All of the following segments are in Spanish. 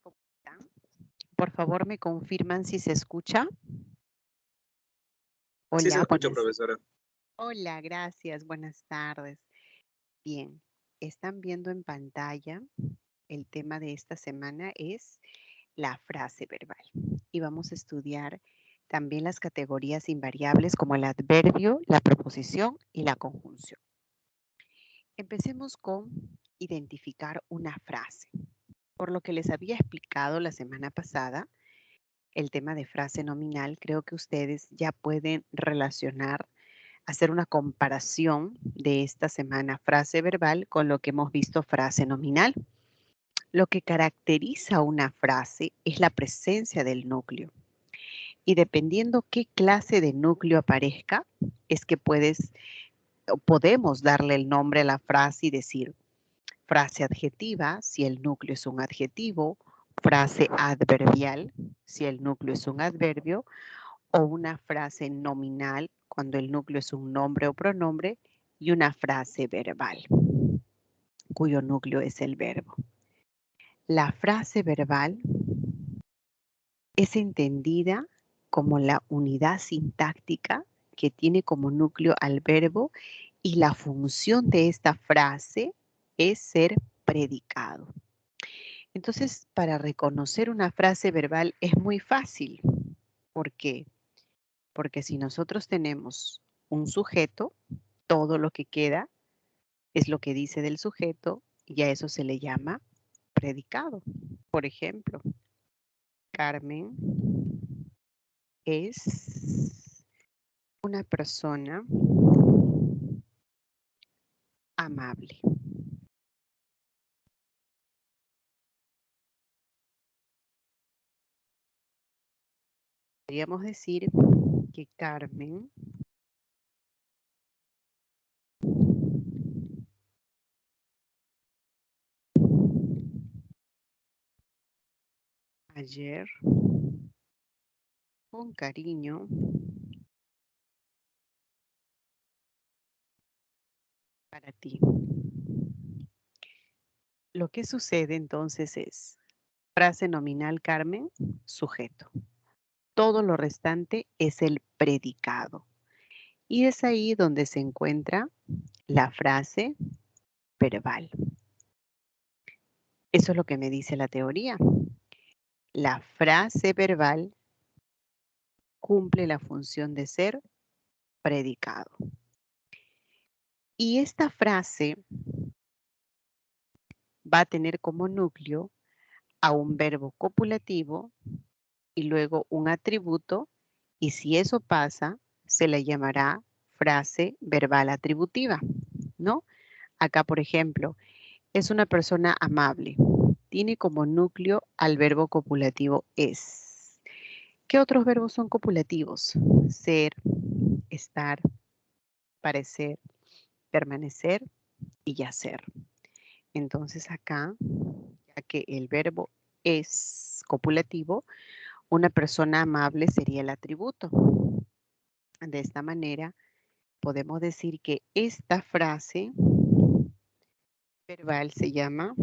¿Cómo están? Por favor, me confirman si se escucha. Sí se Hola, escucha, buenas. profesora. Hola, gracias. Buenas tardes. Bien, están viendo en pantalla. El tema de esta semana es la frase verbal. Y vamos a estudiar también las categorías invariables como el adverbio, la preposición y la conjunción. Empecemos con identificar una frase. Por lo que les había explicado la semana pasada, el tema de frase nominal, creo que ustedes ya pueden relacionar, hacer una comparación de esta semana frase verbal con lo que hemos visto frase nominal. Lo que caracteriza una frase es la presencia del núcleo. Y dependiendo qué clase de núcleo aparezca, es que podemos darle el nombre a la frase y decir frase adjetiva si el núcleo es un adjetivo, frase adverbial si el núcleo es un adverbio, o una frase nominal cuando el núcleo es un nombre o pronombre y una frase verbal cuyo núcleo es el verbo. La frase verbal es entendida como la unidad sintáctica que tiene como núcleo al verbo y la función de esta frase es ser predicado. Entonces, para reconocer una frase verbal es muy fácil. ¿Por qué? Porque si nosotros tenemos un sujeto, todo lo que queda es lo que dice del sujeto y a eso se le llama predicado. Por ejemplo, Carmen es una persona amable. Podríamos decir que Carmen ayer con cariño para ti. Lo que sucede entonces es frase nominal Carmen, sujeto. Todo lo restante es el predicado. Y es ahí donde se encuentra la frase verbal. Eso es lo que me dice la teoría. La frase verbal cumple la función de ser predicado. Y esta frase va a tener como núcleo a un verbo copulativo y luego un atributo, y si eso pasa, se le llamará frase verbal atributiva, ¿no? Acá, por ejemplo, es una persona amable. Tiene como núcleo al verbo copulativo es. ¿Qué otros verbos son copulativos? Ser, estar, parecer, permanecer y yacer. Entonces acá, ya que el verbo es copulativo, una persona amable sería el atributo. De esta manera, podemos decir que esta frase verbal se llama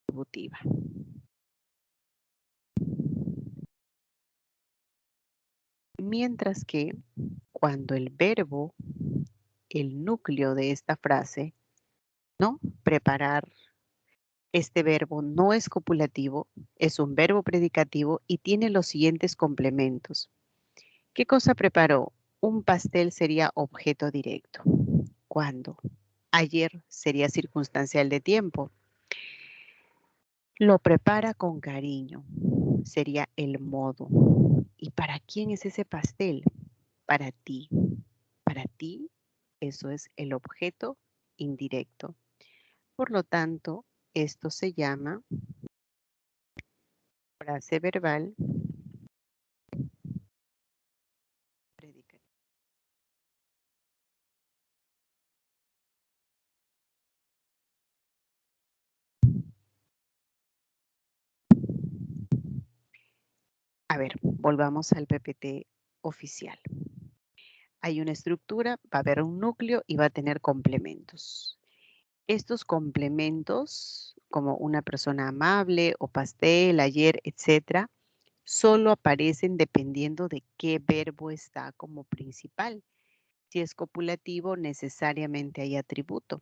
atributiva. Mientras que cuando el verbo, el núcleo de esta frase, ¿no? Preparar, este verbo no es copulativo, es un verbo predicativo y tiene los siguientes complementos. ¿Qué cosa preparó? Un pastel sería objeto directo. ¿Cuándo? Ayer sería circunstancial de tiempo. Lo prepara con cariño. Sería el modo. ¿Y para quién es ese pastel? Para ti. Para ti, eso es el objeto indirecto. Por lo tanto, esto se llama frase verbal predicativa. A ver, volvamos al PPT oficial. Hay una estructura, va a haber un núcleo y va a tener complementos. Estos complementos como una persona amable o pastel, ayer, etcétera, solo aparecen dependiendo de qué verbo está como principal. Si es copulativo, necesariamente hay atributo.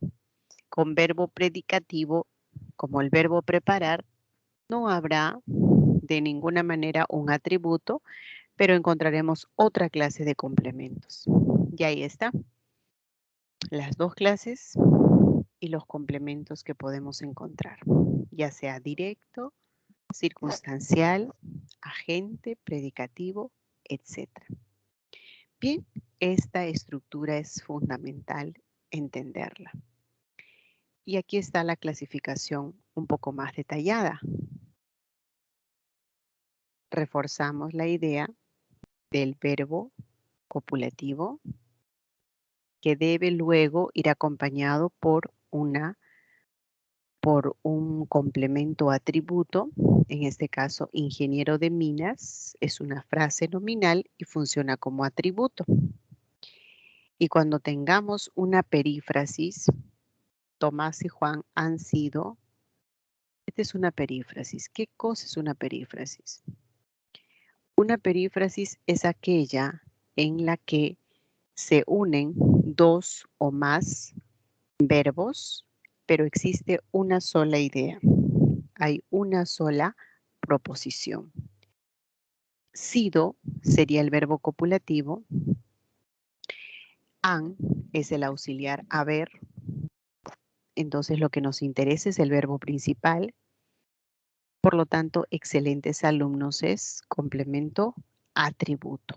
Con verbo predicativo, como el verbo preparar, no habrá de ninguna manera un atributo, pero encontraremos otra clase de complementos. Y ahí está, las dos clases y los complementos que podemos encontrar, ya sea directo, circunstancial, agente, predicativo, etc. Bien, esta estructura es fundamental entenderla. Y aquí está la clasificación un poco más detallada. Reforzamos la idea del verbo copulativo que debe luego ir acompañado por un complemento atributo, en este caso ingeniero de minas, es una frase nominal y funciona como atributo. Y cuando tengamos una perífrasis, Tomás y Juan han sido, esta es una perífrasis. ¿Qué cosa es una perífrasis? Una perífrasis es aquella en la que se unen dos o más verbos, pero existe una sola idea. Hay una sola proposición. Sido sería el verbo copulativo. Han es el auxiliar haber. Entonces lo que nos interesa es el verbo principal. Por lo tanto, excelentes alumnos es complemento atributo.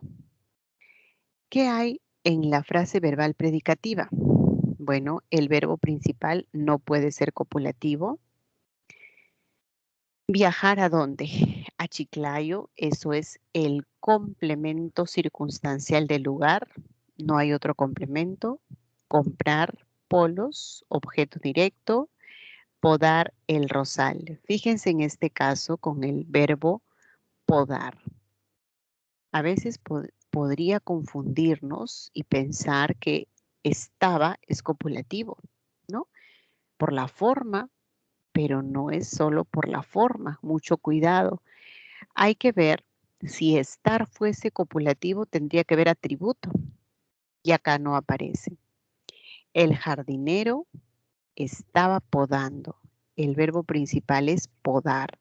¿Qué hay en la frase verbal predicativa? Bueno, el verbo principal no puede ser copulativo. ¿Viajar a dónde? A Chiclayo, eso es el complemento circunstancial del lugar. No hay otro complemento. Comprar polos, objeto directo. Podar el rosal. Fíjense en este caso con el verbo podar. A veces podría confundirnos y pensar que estaba es copulativo, ¿no? Por la forma, pero no es solo por la forma. Mucho cuidado. Hay que ver si estar fuese copulativo, tendría que ver atributo. Y acá no aparece. El jardinero estaba podando. El verbo principal es podar.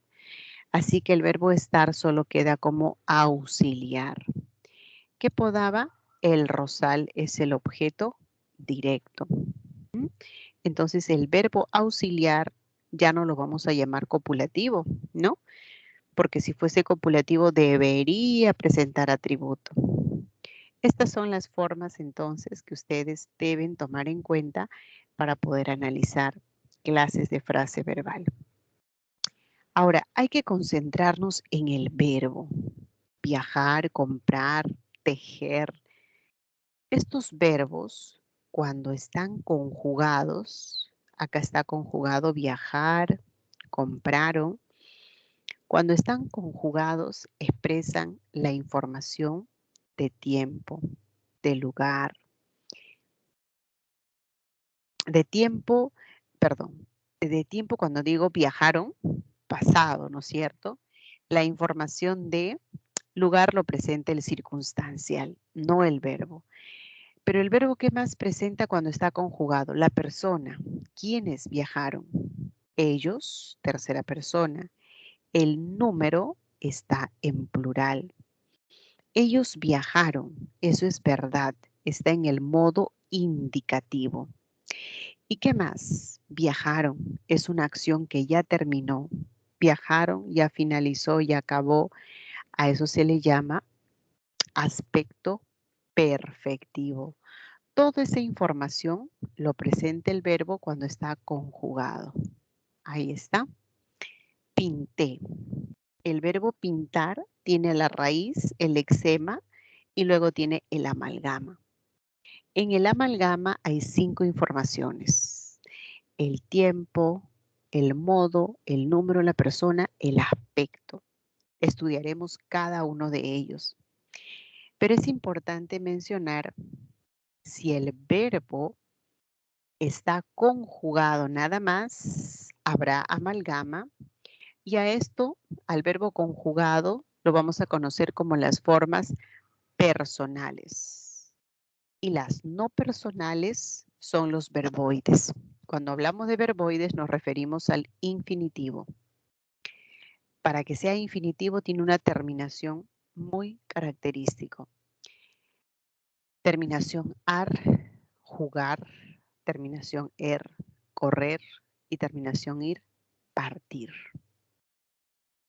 Así que el verbo estar solo queda como auxiliar. ¿Qué podaba? El rosal es el objeto directo. ¿Mm? Entonces el verbo auxiliar ya no lo vamos a llamar copulativo, ¿no? Porque si fuese copulativo debería presentar atributo. Estas son las formas entonces que ustedes deben tomar en cuenta para poder analizar clases de frase verbal. Ahora, hay que concentrarnos en el verbo. Viajar, comprar, tejer. Estos verbos, cuando están conjugados, acá está conjugado viajar, compraron. Cuando están conjugados, expresan la información de tiempo, de lugar, de tiempo, perdón, de tiempo cuando digo viajaron, pasado, ¿no es cierto? La información de lugar lo presenta el circunstancial, no el verbo. Pero el verbo que más presenta cuando está conjugado, la persona. ¿Quiénes viajaron? Ellos, tercera persona. El número está en plural. Ellos viajaron, eso es verdad, está en el modo indicativo. ¿Y qué más? Viajaron, es una acción que ya terminó. Viajaron, ya finalizó, ya acabó. A eso se le llama aspecto perfectivo. Toda esa información lo presenta el verbo cuando está conjugado. Ahí está. Pinté. El verbo pintar tiene la raíz, el lexema y luego tiene el amalgama. En el amalgama hay 5 informaciones. El tiempo, el modo, el número de la persona, el aspecto. Estudiaremos cada uno de ellos. Pero es importante mencionar si el verbo está conjugado nada más, habrá amalgama y a esto, al verbo conjugado, lo vamos a conocer como las formas personales. Y las no personales son los verboides. Cuando hablamos de verboides nos referimos al infinitivo. Para que sea infinitivo tiene una terminación muy característica. Terminación ar, jugar, terminación er, correr y terminación ir, partir.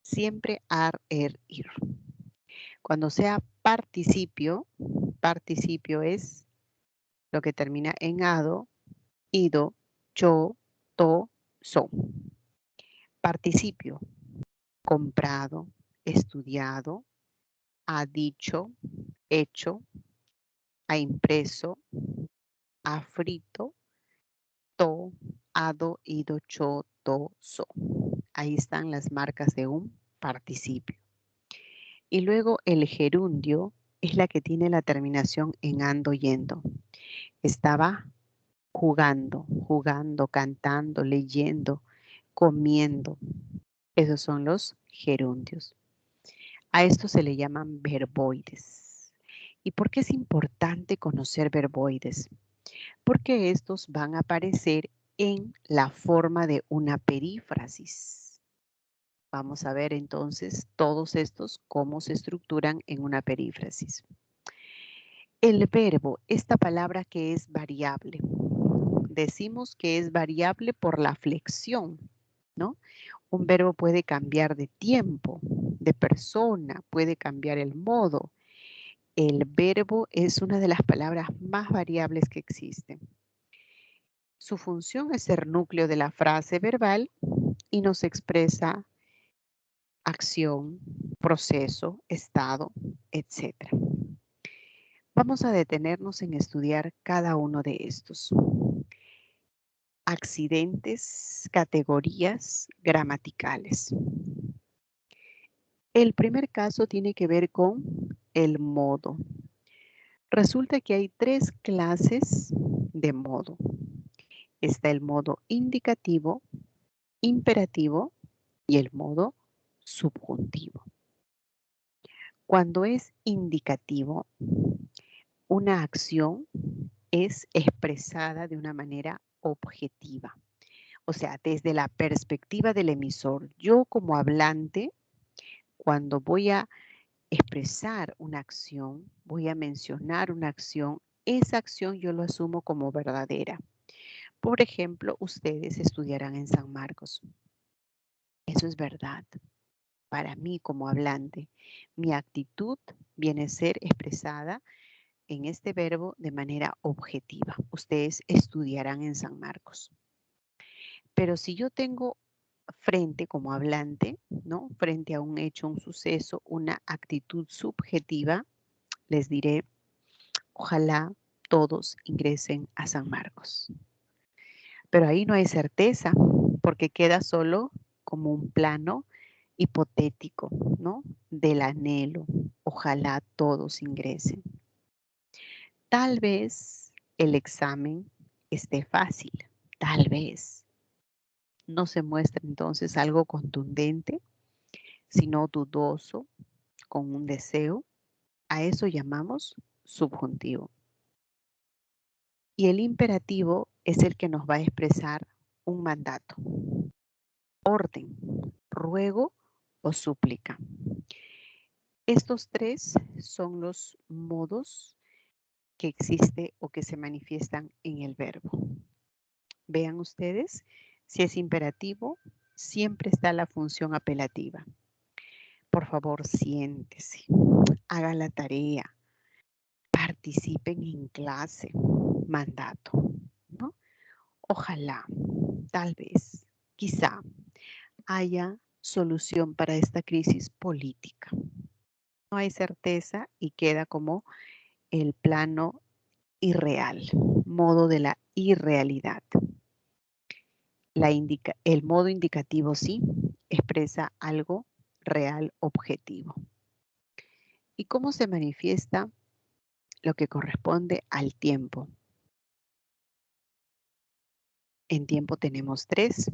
Siempre ar, er, ir. Cuando sea participio, participio es lo que termina en ado, ido, yo, to, so. Participio, comprado, estudiado, ha dicho, hecho, ha impreso, ha frito, to, ado, ido, cho, to, so. Ahí están las marcas de un participio. Y luego el gerundio es la que tiene la terminación en ando, yendo. Estaba jugando, jugando, cantando, leyendo, comiendo. Esos son los gerundios. A esto se le llaman verboides. ¿Y por qué es importante conocer verboides? Porque estos van a aparecer en la forma de una perífrasis. Vamos a ver entonces todos estos cómo se estructuran en una perífrasis. El verbo, esta palabra que es variable. Decimos que es variable por la flexión, ¿no? Un verbo puede cambiar de tiempo, de persona, puede cambiar el modo. El verbo es una de las palabras más variables que existen. Su función es ser núcleo de la frase verbal y nos expresa acción, proceso, estado, etc. Vamos a detenernos en estudiar cada uno de estos. Accidentes, categorías gramaticales. El primer caso tiene que ver con el modo. Resulta que hay 3 clases de modo. Está el modo indicativo, imperativo y el modo subjuntivo. Cuando es indicativo, una acción es expresada de una manera objetiva. O sea, desde la perspectiva del emisor. Yo como hablante, cuando voy a expresar una acción, voy a mencionar una acción, esa acción yo lo asumo como verdadera. Por ejemplo, ustedes estudiarán en San Marcos. Eso es verdad. Para mí como hablante, mi actitud viene a ser expresada en este verbo de manera objetiva. Ustedes estudiarán en San Marcos. Pero si yo tengo frente como hablante, ¿no? Frente a un hecho, un suceso, una actitud subjetiva, les diré, ojalá todos ingresen a San Marcos. Pero ahí no hay certeza porque queda solo como un plano hipotético, ¿no? Del anhelo. Ojalá todos ingresen. Tal vez el examen esté fácil, tal vez. No se muestra entonces algo contundente, sino dudoso, con un deseo. A eso llamamos subjuntivo. Y el imperativo es el que nos va a expresar un mandato, orden, ruego o súplica. Estos 3 son los modos que existe o que se manifiestan en el verbo. Vean ustedes, si es imperativo, siempre está la función apelativa. Por favor, siéntese, haga la tarea, participen en clase, mandato, ¿no? Ojalá, tal vez, quizá haya solución para esta crisis política. No hay certeza y queda como el plano irreal, modo de la irrealidad. El modo indicativo sí expresa algo real, objetivo. ¿Y cómo se manifiesta lo que corresponde al tiempo? En tiempo tenemos 3.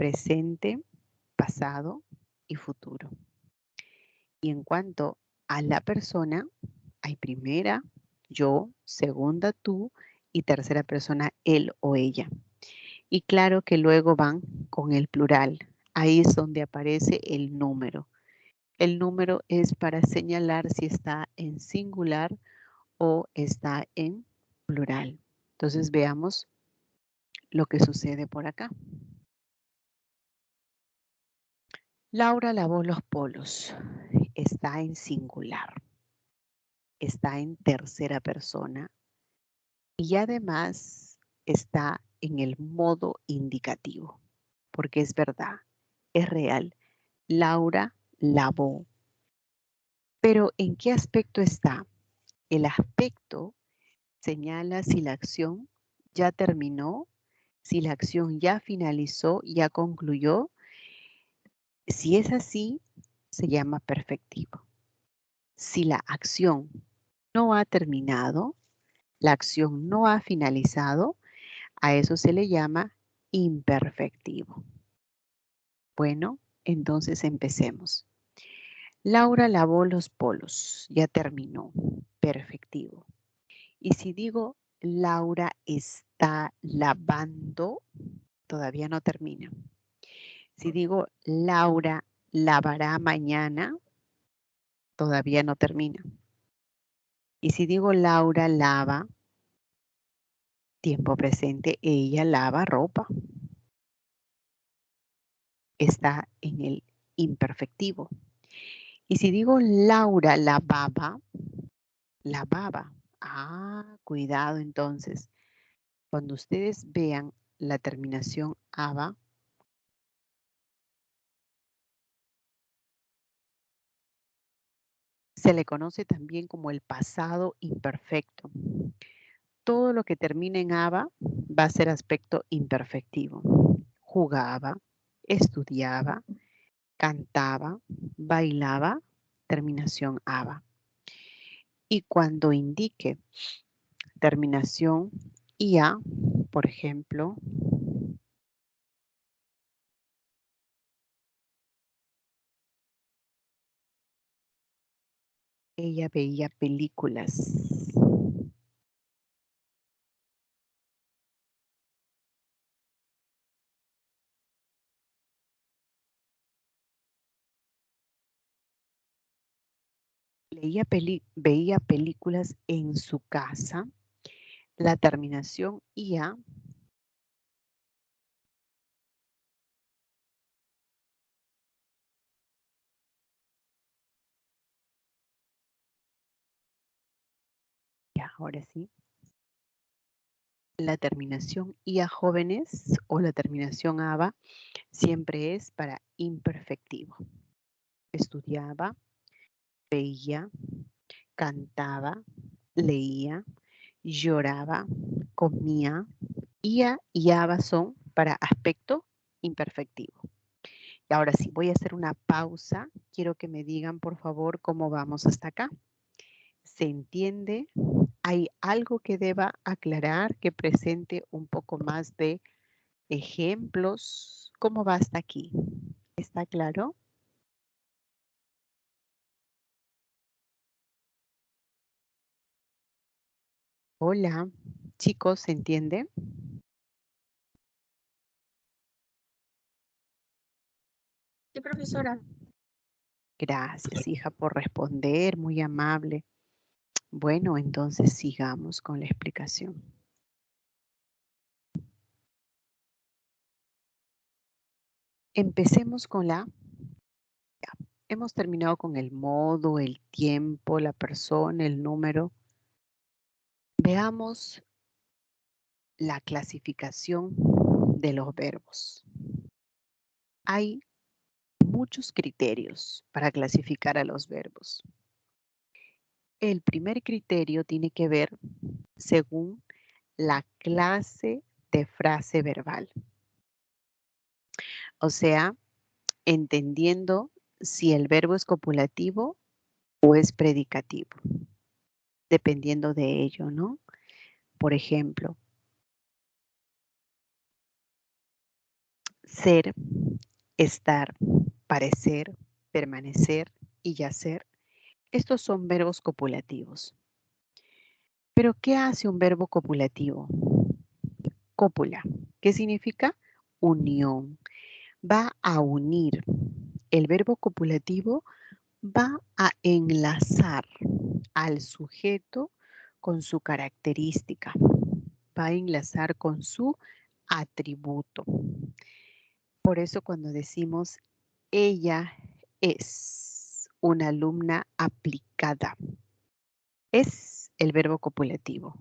presente, pasado y futuro. Y en cuanto a la persona, hay primera, yo, segunda, tú y tercera persona, él o ella. Y claro que luego van con el plural. Ahí es donde aparece el número. El número es para señalar si está en singular o está en plural. Entonces veamos lo que sucede por acá. Laura lavó los polos. Está en singular. Está en tercera persona. Y además está en el modo indicativo. Porque es verdad, es real. Laura lavó. Pero ¿en qué aspecto está? El aspecto señala si la acción ya terminó, si la acción ya finalizó, ya concluyó. Si es así, se llama perfectivo. Si la acción no ha terminado, la acción no ha finalizado, a eso se le llama imperfectivo. Bueno, entonces empecemos. Laura lavó los polos, ya terminó, perfectivo. Y si digo Laura está lavando, todavía no termina. Si digo Laura lavará mañana, todavía no termina. Y si digo Laura lava, tiempo presente, ella lava ropa. Está en el imperfectivo. Y si digo Laura lavaba, lavaba. Ah, cuidado entonces. Cuando ustedes vean la terminación aba, se le conoce también como el pasado imperfecto. Todo lo que termina en aba va a ser aspecto imperfectivo. Jugaba, estudiaba, cantaba, bailaba, terminación aba. Y cuando indique terminación ia, por ejemplo, ella veía películas. Veía películas en su casa. La terminación ia ya, ahora sí. La terminación ia jóvenes o la terminación aba siempre es para imperfectivo. Estudiaba, veía, cantaba, leía, lloraba, comía. Ia y aba son para aspecto imperfectivo. Y ahora sí, voy a hacer una pausa. Quiero que me digan, por favor, cómo vamos hasta acá. ¿Se entiende? ¿Hay algo que deba aclarar, que presente un poco más de ejemplos? ¿Cómo va hasta aquí? ¿Está claro? Hola, chicos, ¿se entiende? Sí, profesora. Gracias, hija, por responder, muy amable. Bueno, entonces sigamos con la explicación. Empecemos con la... ya, hemos terminado con el modo, el tiempo, la persona, el número. Veamos la clasificación de los verbos. Hay muchos criterios para clasificar a los verbos. El primer criterio tiene que ver según la clase de frase verbal. O sea, entendiendo si el verbo es copulativo o es predicativo, dependiendo de ello, ¿no? Por ejemplo, ser, estar, parecer, permanecer y yacer. Estos son verbos copulativos. ¿Pero qué hace un verbo copulativo? Cópula. ¿Qué significa? Unión. Va a unir. El verbo copulativo va a enlazar al sujeto con su característica. Va a enlazar con su atributo. Por eso cuando decimos ella es una alumna aplicada, es el verbo copulativo.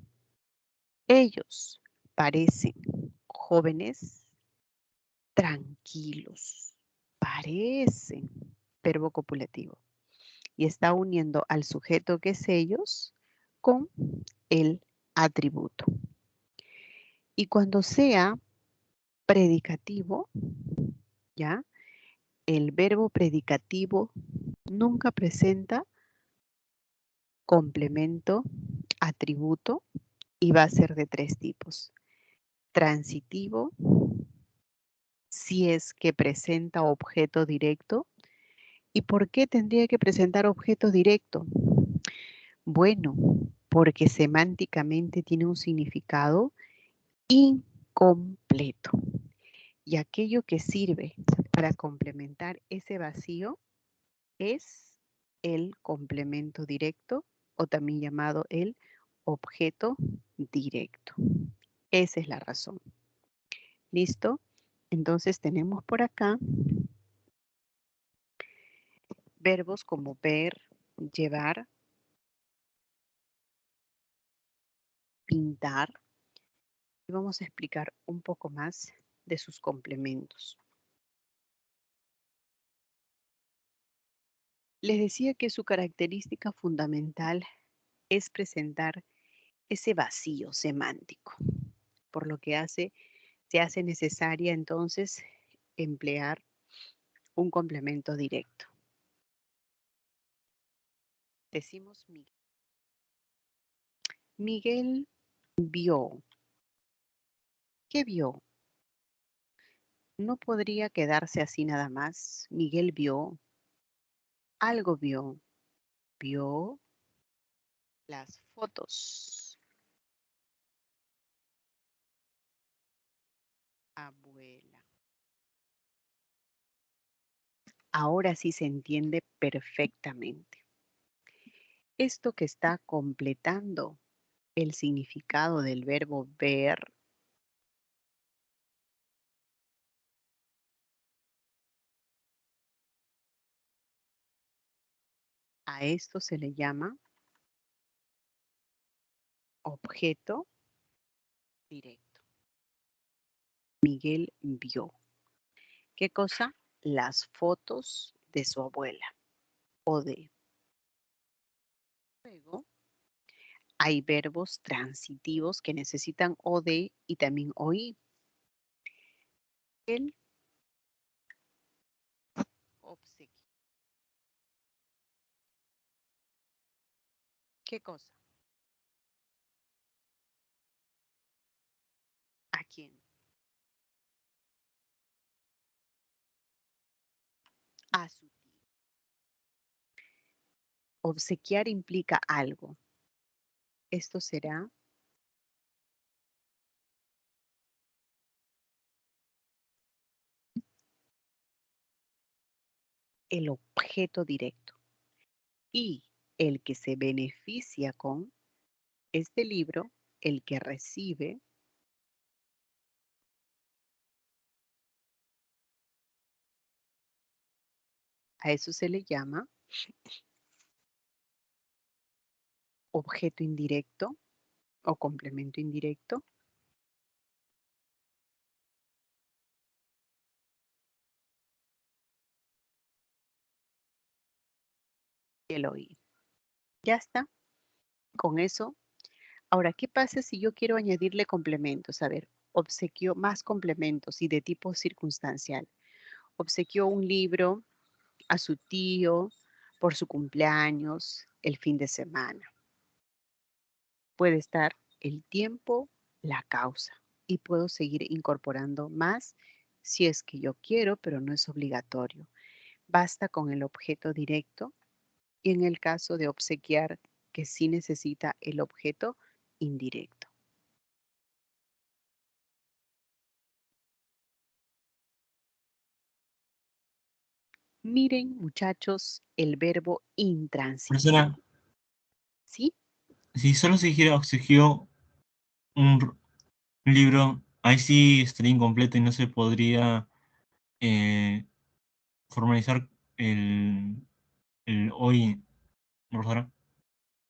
Ellos parecen jóvenes tranquilos. Parecen verbo copulativo. Y está uniendo al sujeto que es ellos con el atributo. Y cuando sea predicativo, ¿ya? El verbo predicativo nunca presenta complemento, atributo y va a ser de 3 tipos. Transitivo, si es que presenta objeto directo. ¿Y por qué tendría que presentar objeto directo? Bueno, porque semánticamente tiene un significado incompleto. Y aquello que sirve para complementar ese vacío es el complemento directo o también llamado el objeto directo. Esa es la razón. ¿Listo? Entonces tenemos por acá verbos como ver, llevar, pintar. Y vamos a explicar un poco más de sus complementos. Les decía que su característica fundamental es presentar ese vacío semántico, por lo que se hace necesaria entonces emplear un complemento directo. Decimos Miguel. Miguel vio. ¿Qué vio? No podría quedarse así nada más. Miguel vio, algo vio. Vio las fotos. Abuela. Ahora sí se entiende perfectamente. Esto que está completando el significado del verbo ver a esto se le llama objeto directo. Miguel vio. ¿Qué cosa? Las fotos de su abuela o de. Luego hay verbos transitivos que necesitan o de y también oí. El obsequio. ¿Qué cosa? ¿A quién? A su tío. Obsequiar implica algo. Esto será el objeto directo. Y el que se beneficia con este libro, el que recibe, a eso se le llama objeto indirecto o complemento indirecto. El oír. Ya está. Con eso. Ahora, ¿qué pasa si yo quiero añadirle complementos? A ver, obsequió más complementos y de tipo circunstancial. Obsequió un libro a su tío por su cumpleaños el fin de semana. Puede estar el tiempo, la causa y puedo seguir incorporando más si es que yo quiero, pero no es obligatorio. Basta con el objeto directo y en el caso de obsequiar, que sí necesita el objeto indirecto. Miren, muchachos, el verbo intransitivo. Profesora, ¿Sí? si solo se dijera obsequió un libro, ahí sí estaría incompleto y no se podría eh, formalizar el hoy, profesora.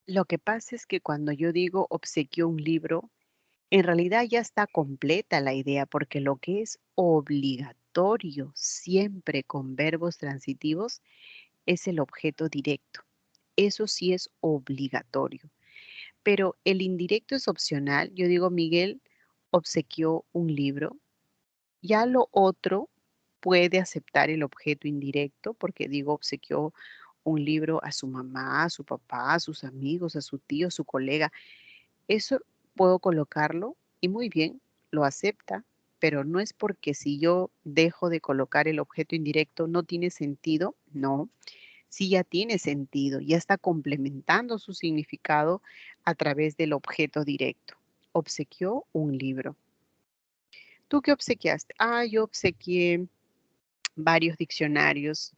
Lo que pasa es que cuando yo digo obsequió un libro, en realidad ya está completa la idea, porque lo que es obligatorio siempre con verbos transitivos es el objeto directo. Eso sí es obligatorio. Pero el indirecto es opcional. Yo digo, Miguel obsequió un libro. Ya lo otro puede aceptar el objeto indirecto, porque digo, obsequió un libro a su mamá, a su papá, a sus amigos, a su tío, a su colega. Eso puedo colocarlo y muy bien, lo acepta, pero no es porque si yo dejo de colocar el objeto indirecto no tiene sentido, no, sí ya tiene sentido, ya está complementando su significado a través del objeto directo. Obsequió un libro. ¿Tú qué obsequiaste? Ah, yo obsequié varios diccionarios.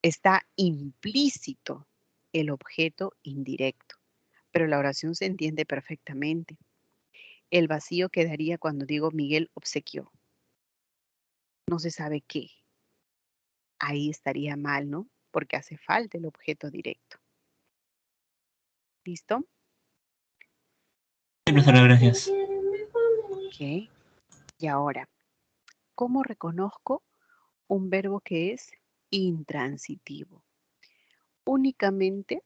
Está implícito el objeto indirecto, pero la oración se entiende perfectamente. El vacío quedaría cuando digo Miguel obsequió. No se sabe qué. Ahí estaría mal, ¿no? Porque hace falta el objeto directo. ¿Listo? Sí, profesora, gracias. Ok. Y ahora, ¿cómo reconozco un verbo que es intransitivo? Únicamente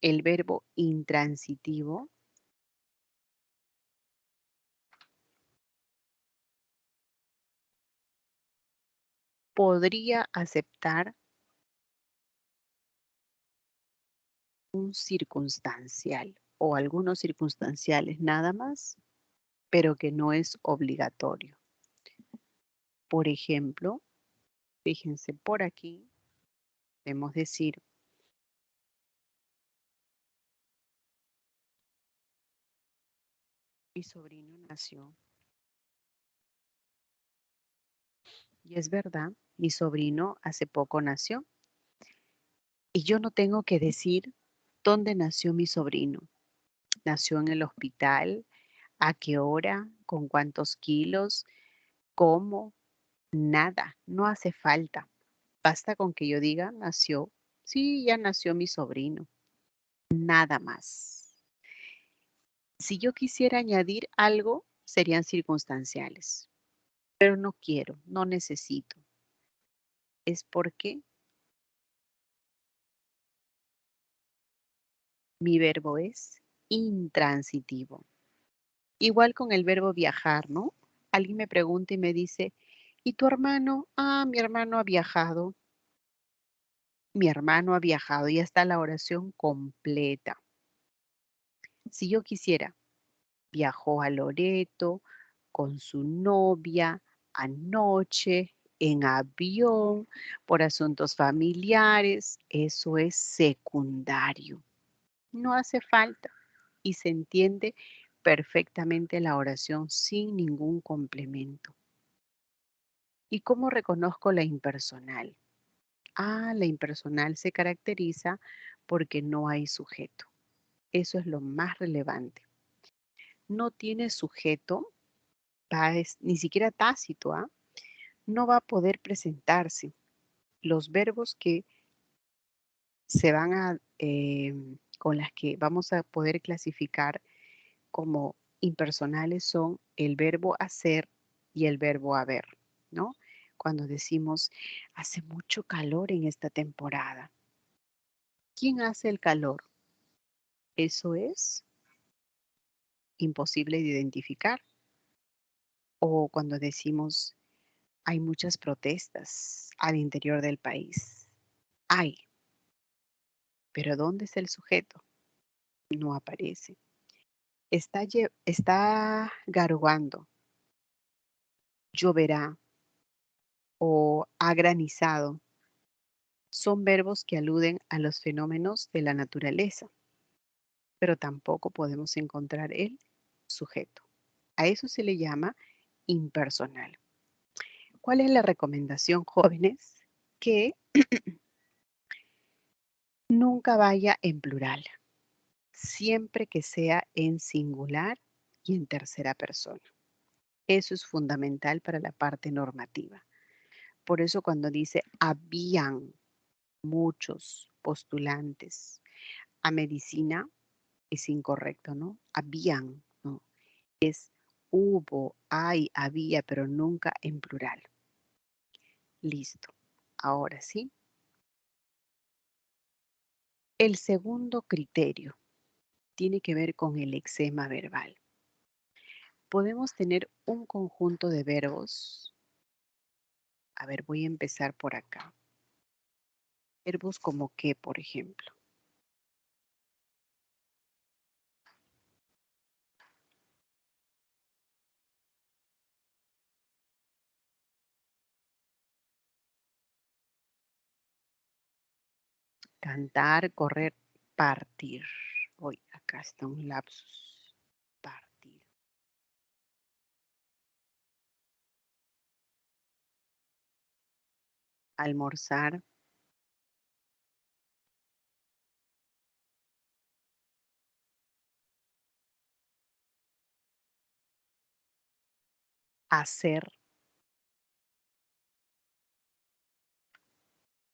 el verbo intransitivo podría aceptar un circunstancial o algunos circunstanciales nada más, pero que no es obligatorio. Por ejemplo, fíjense por aquí, podemos decir, mi sobrino nació. Y es verdad, mi sobrino hace poco nació. Y yo no tengo que decir dónde nació mi sobrino. Nació en el hospital, a qué hora, con cuántos kilos, cómo, nada, no hace falta. Basta con que yo diga, nació. Sí, ya nació mi sobrino. Nada más. Si yo quisiera añadir algo, serían circunstanciales, pero no quiero, no necesito. Es porque mi verbo es intransitivo. Igual con el verbo viajar, ¿no? Alguien me pregunta y me dice, ¿y tu hermano? Ah, mi hermano ha viajado. Mi hermano ha viajado, ya está la oración completa. Si yo quisiera, viajó a Loreto con su novia anoche en avión por asuntos familiares, eso es secundario. No hace falta y se entiende perfectamente la oración sin ningún complemento. ¿Y cómo reconozco la impersonal? Ah, la impersonal se caracteriza porque no hay sujeto. Eso es lo más relevante. No tiene sujeto, ni siquiera tácito, ¿ah? No va a poder presentarse. Los verbos que se van a, con las que vamos a poder clasificar como impersonales son el verbo hacer y el verbo haber, ¿no? Cuando decimos, hace mucho calor en esta temporada. ¿Quién hace el calor? Eso es imposible de identificar. O cuando decimos, hay muchas protestas al interior del país. Hay, pero ¿dónde es el sujeto? No aparece. Está garuando. Lloverá. o ha granizado son verbos que aluden a los fenómenos de la naturaleza, pero tampoco podemos encontrar el sujeto. A eso se le llama impersonal. ¿Cuál es la recomendación, jóvenes? Que nunca vaya en plural, siempre que sea en singular y en tercera persona. Eso es fundamental para la parte normativa. Por eso cuando dice habían muchos postulantes a medicina, es incorrecto, ¿no? Habían, ¿no? Es hubo, hay, había, pero nunca en plural. Listo. Ahora sí. El segundo criterio tiene que ver con el lexema verbal. Podemos tener un conjunto de verbos. A ver, voy a empezar por acá. Verbos como que, por ejemplo. Cantar, correr, partir. Hoy acá está un lapsus. Partir. Almorzar. Hacer.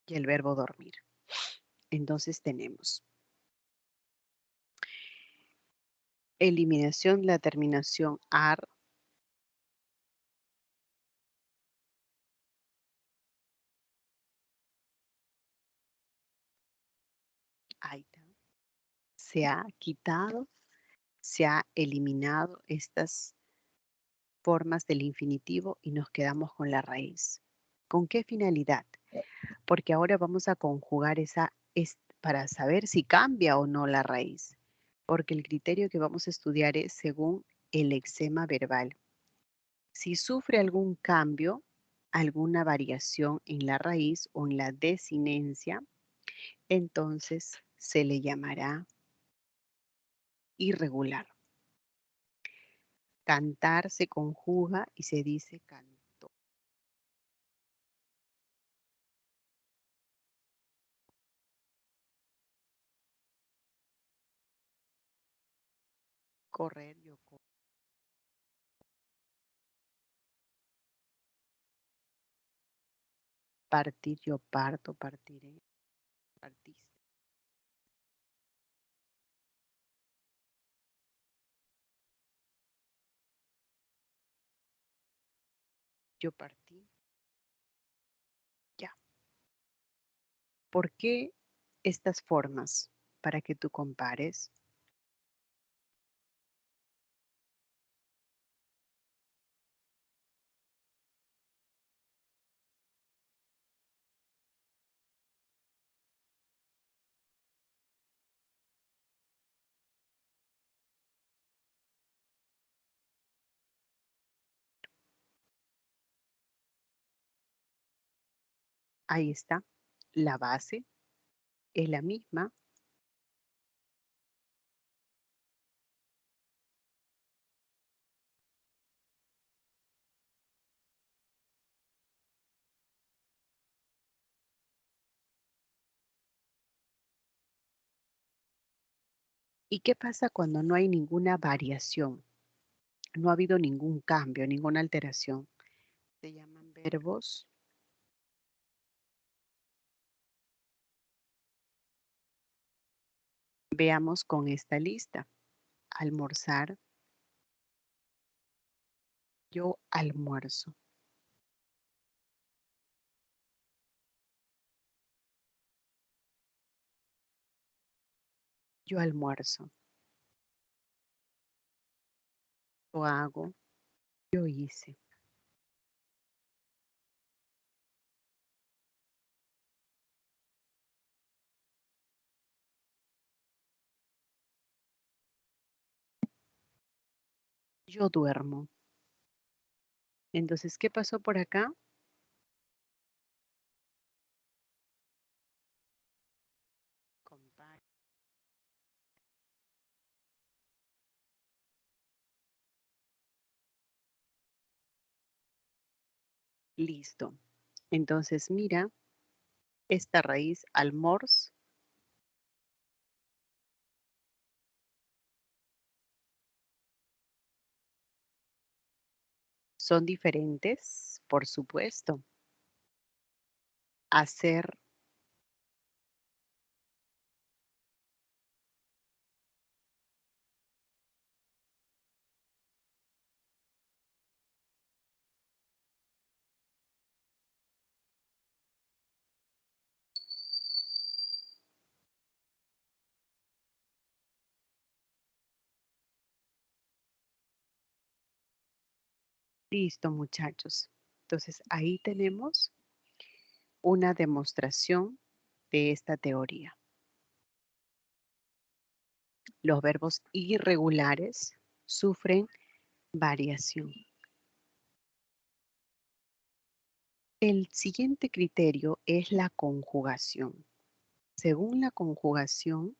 Y el verbo dormir. Entonces tenemos eliminación de la terminación ar. Ahí está. Se ha quitado, se ha eliminado estas formas del infinitivo y nos quedamos con la raíz. ¿Con qué finalidad? Porque ahora vamos a conjugar esa para saber si cambia o no la raíz. Porque el criterio que vamos a estudiar es según el lexema verbal. Si sufre algún cambio, alguna variación en la raíz o en la desinencia, entonces se le llamará irregular. Cantar se conjuga y se dice cantó. Correr, yo corro. Partir, yo parto, partiré, partiste. Yo partí, ya. ¿Por qué estas formas? Para que tú compares. Ahí está. La base es la misma. ¿Y qué pasa cuando no hay ninguna variación? No ha habido ningún cambio, ninguna alteración. Se llaman verbos. Veamos con esta lista. Almorzar. Yo almuerzo. Yo almuerzo. Yo hago. Yo hice. Yo duermo. Entonces, ¿qué pasó por acá? Listo. Entonces, mira, esta raíz almors son diferentes, por supuesto. Hacer, listo, muchachos. Entonces, ahí tenemos una demostración de esta teoría. Los verbos irregulares sufren variación. El siguiente criterio es la conjugación. Según la conjugación,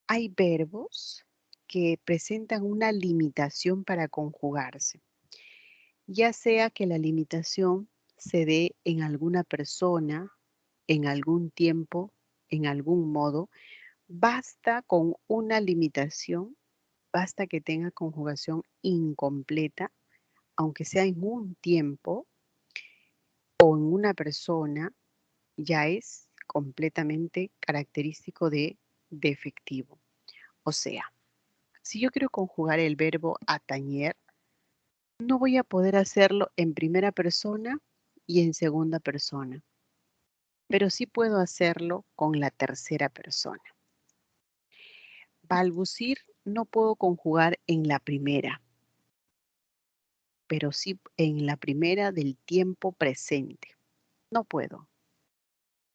hay verbos que presentan una limitación para conjugarse, ya sea que la limitación se dé en alguna persona, en algún tiempo, en algún modo. Basta con una limitación, basta que tenga conjugación incompleta, aunque sea en un tiempo o en una persona, ya es completamente característico de defectivo. O sea, si yo quiero conjugar el verbo atañer, no voy a poder hacerlo en primera persona y en segunda persona, pero sí puedo hacerlo con la tercera persona. Balbucir no puedo conjugar en la primera, pero sí en la primera del tiempo presente. No puedo,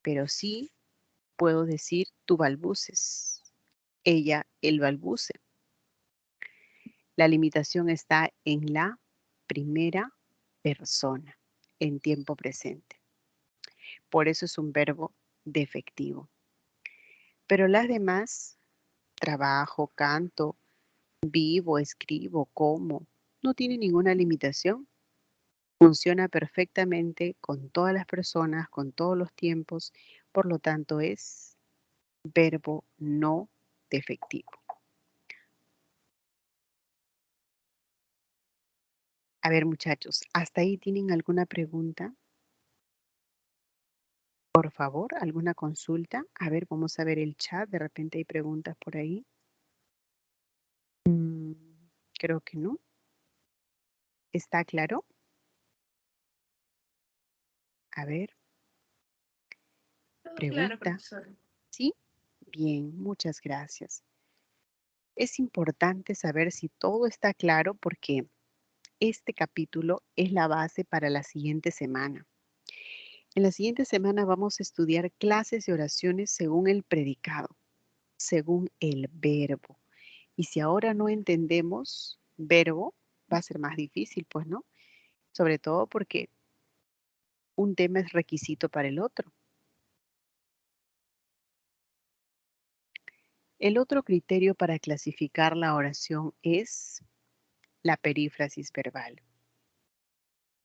pero sí puedo decir tú balbuces, ella, él balbuce. La limitación está en la primera persona, en tiempo presente. Por eso es un verbo defectivo. Pero las demás, trabajo, canto, vivo, escribo, como, no tiene ninguna limitación. Funciona perfectamente con todas las personas, con todos los tiempos, por lo tanto es verbo no defectivo. A ver, muchachos, ¿hasta ahí tienen alguna pregunta? Por favor, ¿alguna consulta? A ver, vamos a ver el chat, de repente hay preguntas por ahí. Creo que no. ¿Está claro? A ver, Todo claro, pregunta. profesora. ¿Sí? Bien, muchas gracias. Es importante saber si todo está claro porque este capítulo es la base para la siguiente semana. En la siguiente semana vamos a estudiar clases y oraciones según el predicado, según el verbo. Y si ahora no entendemos verbo, va a ser más difícil, pues, ¿no? Sobre todo porque un tema es requisito para el otro. El otro criterio para clasificar la oración es la perífrasis verbal.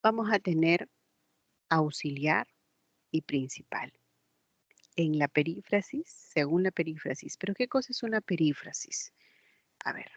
Vamos a tener auxiliar y principal. En la perífrasis, según la perífrasis. ¿Pero qué cosa es una perífrasis? A ver.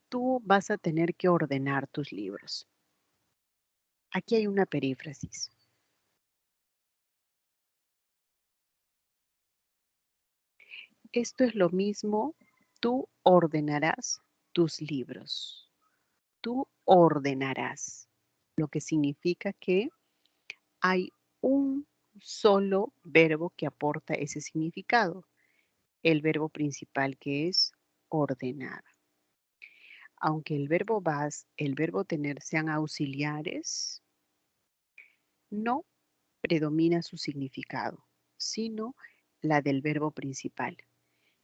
Tú vas a tener que ordenar tus libros. Aquí hay una perífrasis. Esto es lo mismo, tú ordenarás tus libros. Tú ordenarás, lo que significa que hay un solo verbo que aporta ese significado, el verbo principal que es ordenar. Aunque el verbo vas, el verbo tener sean auxiliares, no predomina su significado, sino la del verbo principal.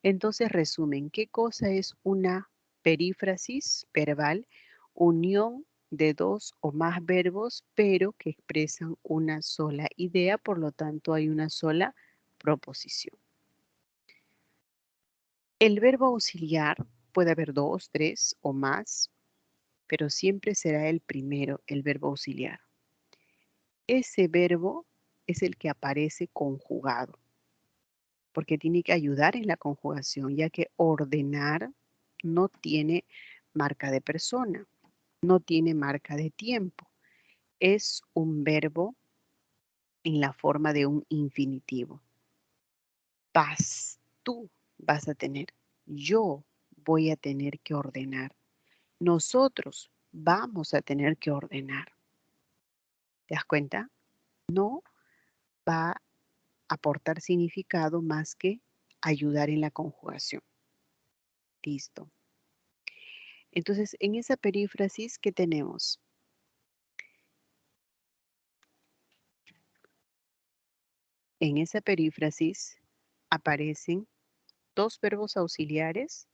Entonces, resumen, ¿qué cosa es una perífrasis verbal? Unión de dos o más verbos, pero que expresan una sola idea, por lo tanto hay una sola proposición. El verbo auxiliar puede haber dos, tres o más, pero siempre será el primero, el verbo auxiliar. Ese verbo es el que aparece conjugado, porque tiene que ayudar en la conjugación, ya que ordenar no tiene marca de persona, no tiene marca de tiempo. Es un verbo en la forma de un infinitivo. Tú vas a tener, yo voy a tener que ordenar, nosotros vamos a tener que ordenar. ¿Te das cuenta? No va a aportar significado más que ayudar en la conjugación. Listo. Entonces, en esa perífrasis, ¿qué tenemos? En esa perífrasis aparecen dos verbos auxiliares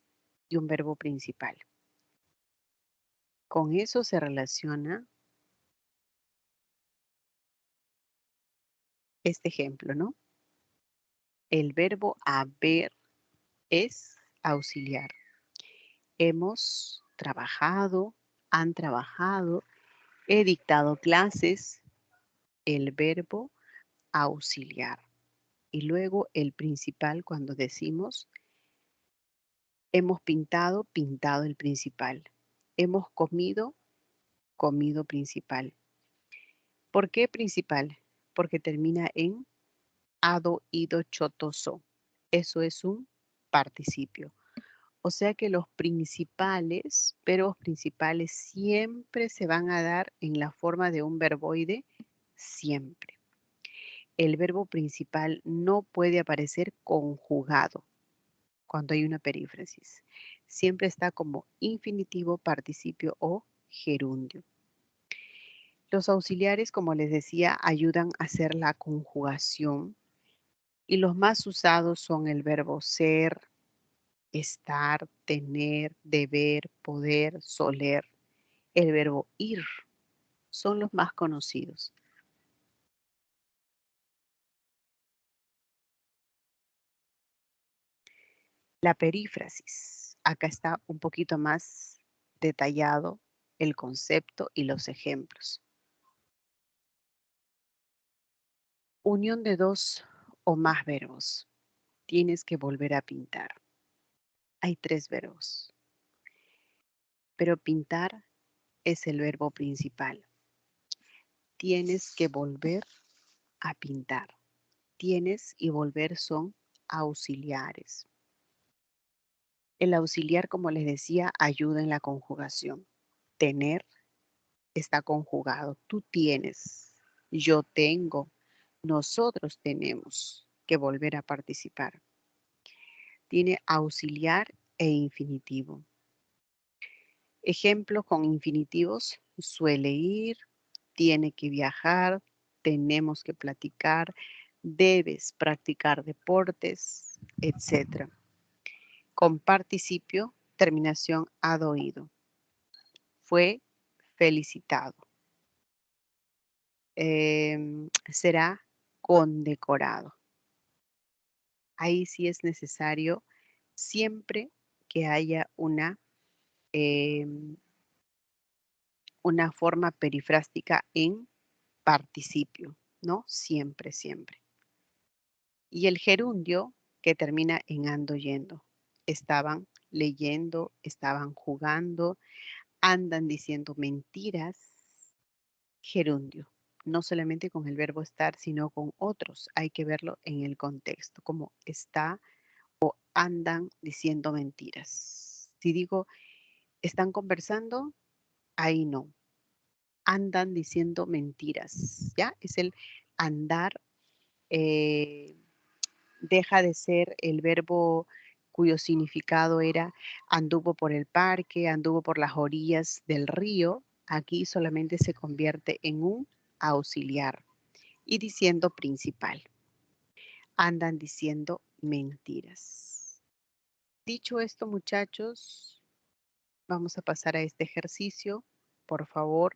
y un verbo principal. Con eso se relaciona este ejemplo, ¿no? El verbo haber es auxiliar. Hemos trabajado, han trabajado, he dictado clases, el verbo auxiliar. Y luego el principal cuando decimos hemos pintado, pintado el principal. Hemos comido, comido principal. ¿Por qué principal? Porque termina en ado, ido, choto, so. Eso es un participio. O sea que los principales, verbos principales siempre se van a dar en la forma de un verboide, siempre. El verbo principal no puede aparecer conjugado cuando hay una perífrasis. Siempre está como infinitivo, participio o gerundio. Los auxiliares, como les decía, ayudan a hacer la conjugación y los más usados son el verbo ser, estar, tener, deber, poder, soler. El verbo ir son los más conocidos. La perífrasis. Acá está un poquito más detallado el concepto y los ejemplos. Unión de dos o más verbos. Tienes que volver a pintar. Hay tres verbos, pero pintar es el verbo principal. Tienes que volver a pintar. Tienes y volver son auxiliares. El auxiliar, como les decía, ayuda en la conjugación. Tener está conjugado. Tú tienes, yo tengo, nosotros tenemos que volver a participar. Tiene auxiliar e infinitivo. Ejemplos con infinitivos: suele ir, tiene que viajar, tenemos que platicar, debes practicar deportes, etc. Con participio, terminación ad oído. Fue felicitado. Será condecorado. Ahí sí es necesario siempre que haya una forma perifrástica en participio, ¿no? Siempre, siempre. Y el gerundio que termina en ando yendo. Estaban leyendo, estaban jugando, andan diciendo mentiras. Gerundio. No solamente con el verbo estar, sino con otros. Hay que verlo en el contexto, como está o andan diciendo mentiras. Si digo están conversando, ahí no. Andan diciendo mentiras, ¿ya? Es el andar, deja de ser el verbo cuyo significado era anduvo por el parque, anduvo por las orillas del río. Aquí solamente se convierte en un auxiliar y diciendo principal. Andan diciendo mentiras. Dicho esto, muchachos, vamos a pasar a este ejercicio. Por favor,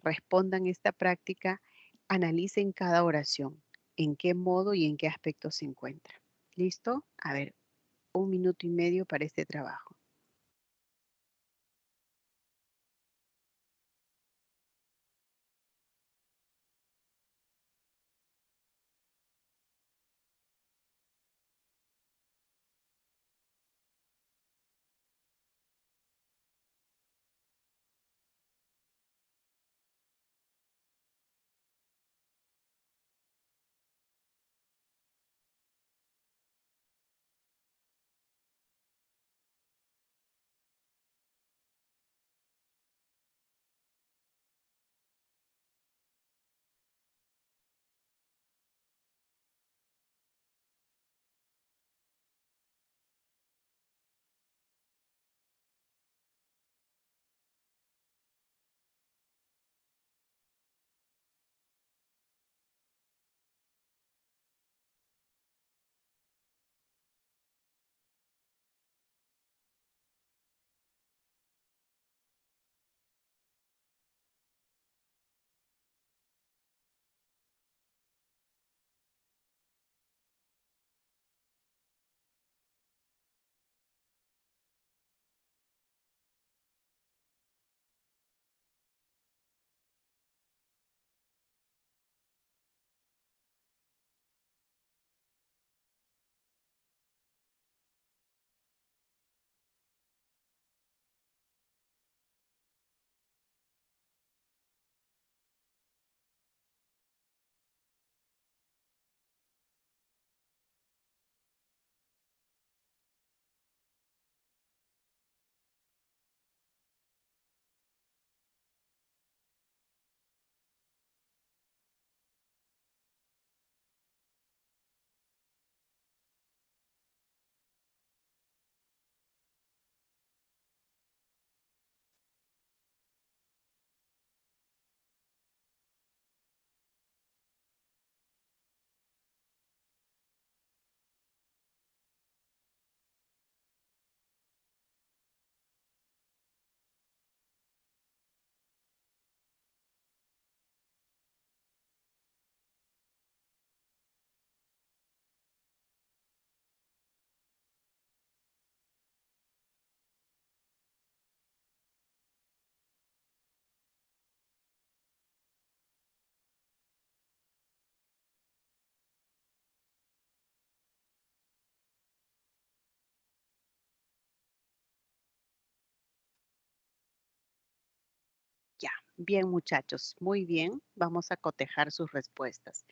respondan esta práctica, analicen cada oración, en qué modo y en qué aspecto se encuentra. ¿Listo? A ver, 1 minuto y medio para este trabajo. Ya, bien muchachos, muy bien. Vamos a cotejar sus respuestas.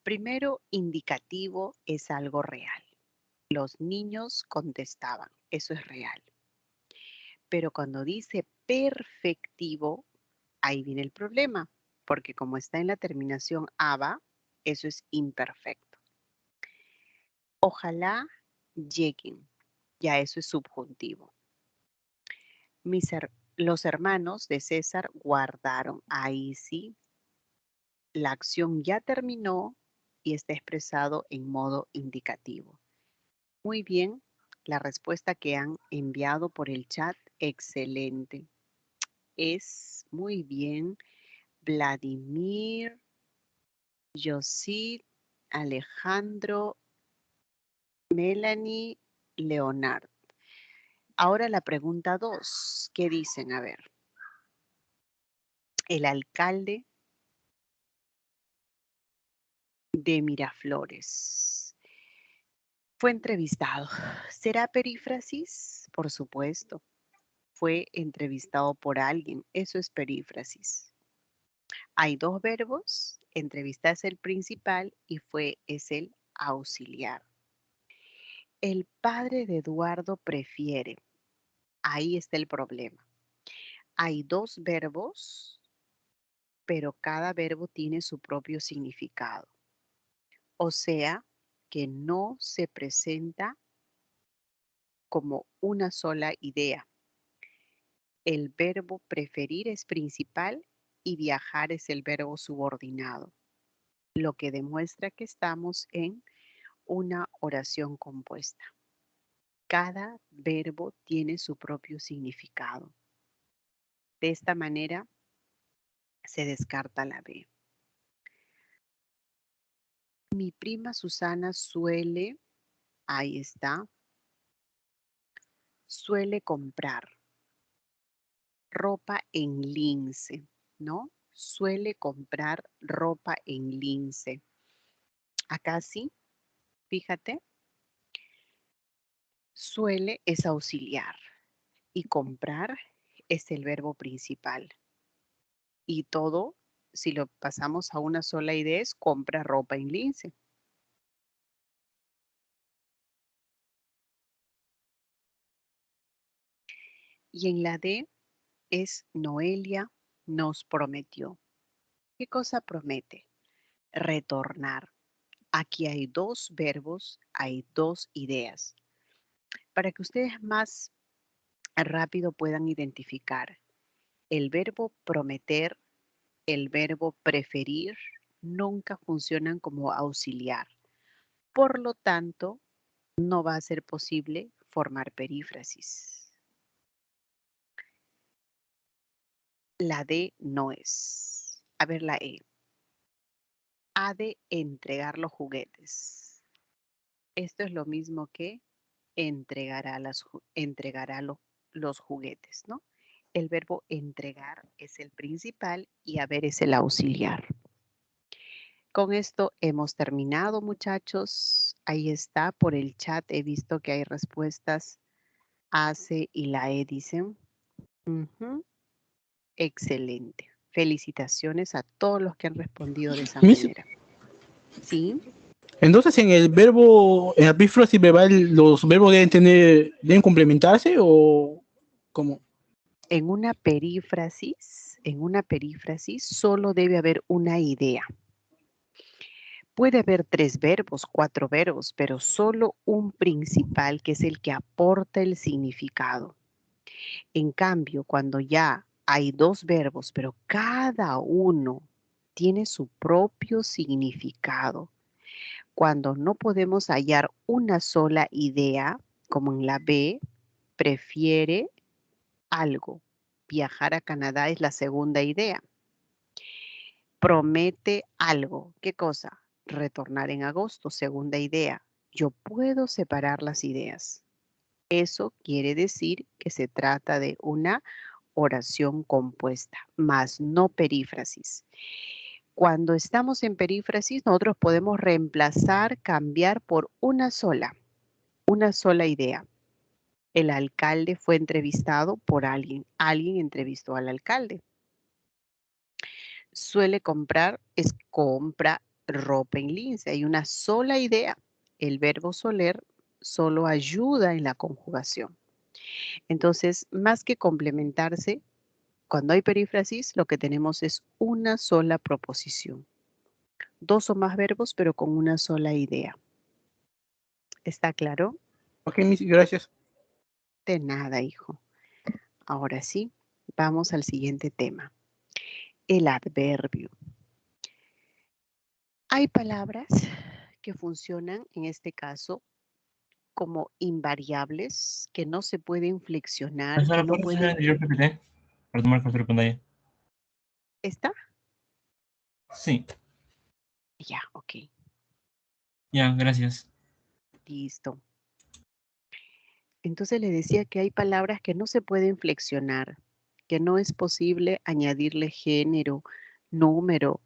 Primero, indicativo es algo real. Los niños contestaban, eso es real. Pero cuando dice perfectivo, ahí viene el problema, porque como está en la terminación aba, eso es imperfecto. Ojalá lleguen, ya eso es subjuntivo. Los hermanos de César guardaron, ahí sí, la acción ya terminó y está expresado en modo indicativo. Muy bien, la respuesta que han enviado por el chat, excelente. Es muy bien. Vladimir, Yosid, Alejandro, Melanie, Leonard. Ahora la pregunta 2. ¿Qué dicen? A ver. El alcalde de Miraflores fue entrevistado. ¿Será perífrasis? Por supuesto. Fue entrevistado por alguien. Eso es perífrasis. Hay dos verbos. Entrevista es el principal y es el auxiliar. El padre de Eduardo prefiere. Ahí está el problema. Hay dos verbos, pero cada verbo tiene su propio significado. O sea, que no se presenta como una sola idea. El verbo preferir es principal y viajar es el verbo subordinado, lo que demuestra que estamos en una oración compuesta. Cada verbo tiene su propio significado. De esta manera se descarta la B. Mi prima Susana suele, ahí está, suele comprar ropa en Lince, ¿no? Suele comprar ropa en Lince. Acá sí, fíjate, suele es auxiliar y comprar es el verbo principal. Y todo, si lo pasamos a una sola idea, es compra ropa en Lince. Y en la D es Noelia nos prometió. ¿Qué cosa promete? Retornar. Aquí hay dos verbos, hay dos ideas. Para que ustedes más rápido puedan identificar el verbo prometer, el verbo preferir, nunca funcionan como auxiliar. Por lo tanto, no va a ser posible formar perífrasis. La D no es. A ver la E. Ha de entregar los juguetes. Esto es lo mismo que entregará los juguetes, ¿no? El verbo entregar es el principal y haber es el auxiliar. Con esto hemos terminado, muchachos. Ahí está, por el chat he visto que hay respuestas. Hace y la E dicen. Excelente. Felicitaciones a todos los que han respondido de esa manera. ¿Sí? Entonces, en el verbo, en la perífrasis verbal, ¿los verbos deben complementarse o cómo? En una perífrasis solo debe haber una idea. Puede haber 3 verbos, 4 verbos, pero solo un principal que es el que aporta el significado. En cambio, cuando ya hay 2 verbos, pero cada uno tiene su propio significado, cuando no podemos hallar una sola idea, como en la B, prefiere algo. Viajar a Canadá es la segunda idea. Promete algo. ¿Qué cosa? Retornar en agosto, segunda idea. Yo puedo separar las ideas. Eso quiere decir que se trata de una oración compuesta, más no perífrasis. Cuando estamos en perífrasis, nosotros podemos reemplazar, cambiar por una sola idea. El alcalde fue entrevistado por alguien. Alguien entrevistó al alcalde. Suele comprar, es compra ropa en Lince. Hay una sola idea. El verbo soler solo ayuda en la conjugación. Entonces, más que complementarse, cuando hay perífrasis, lo que tenemos es una sola proposición. 2 o más verbos, pero con una sola idea. ¿Está claro? Ok, gracias. De nada, hijo. Ahora sí, vamos al siguiente tema. El adverbio. Hay palabras que funcionan, en este caso, como invariables, que no se pueden flexionar, que Profesora, no ¿puedes hacer el pueden... anterior PPT para tomar captura de pantalla? ¿Está? Sí, Ya, ok. ya, gracias. Listo. Entonces le decía que hay palabras que no se pueden flexionar, que no es posible añadirle género, número.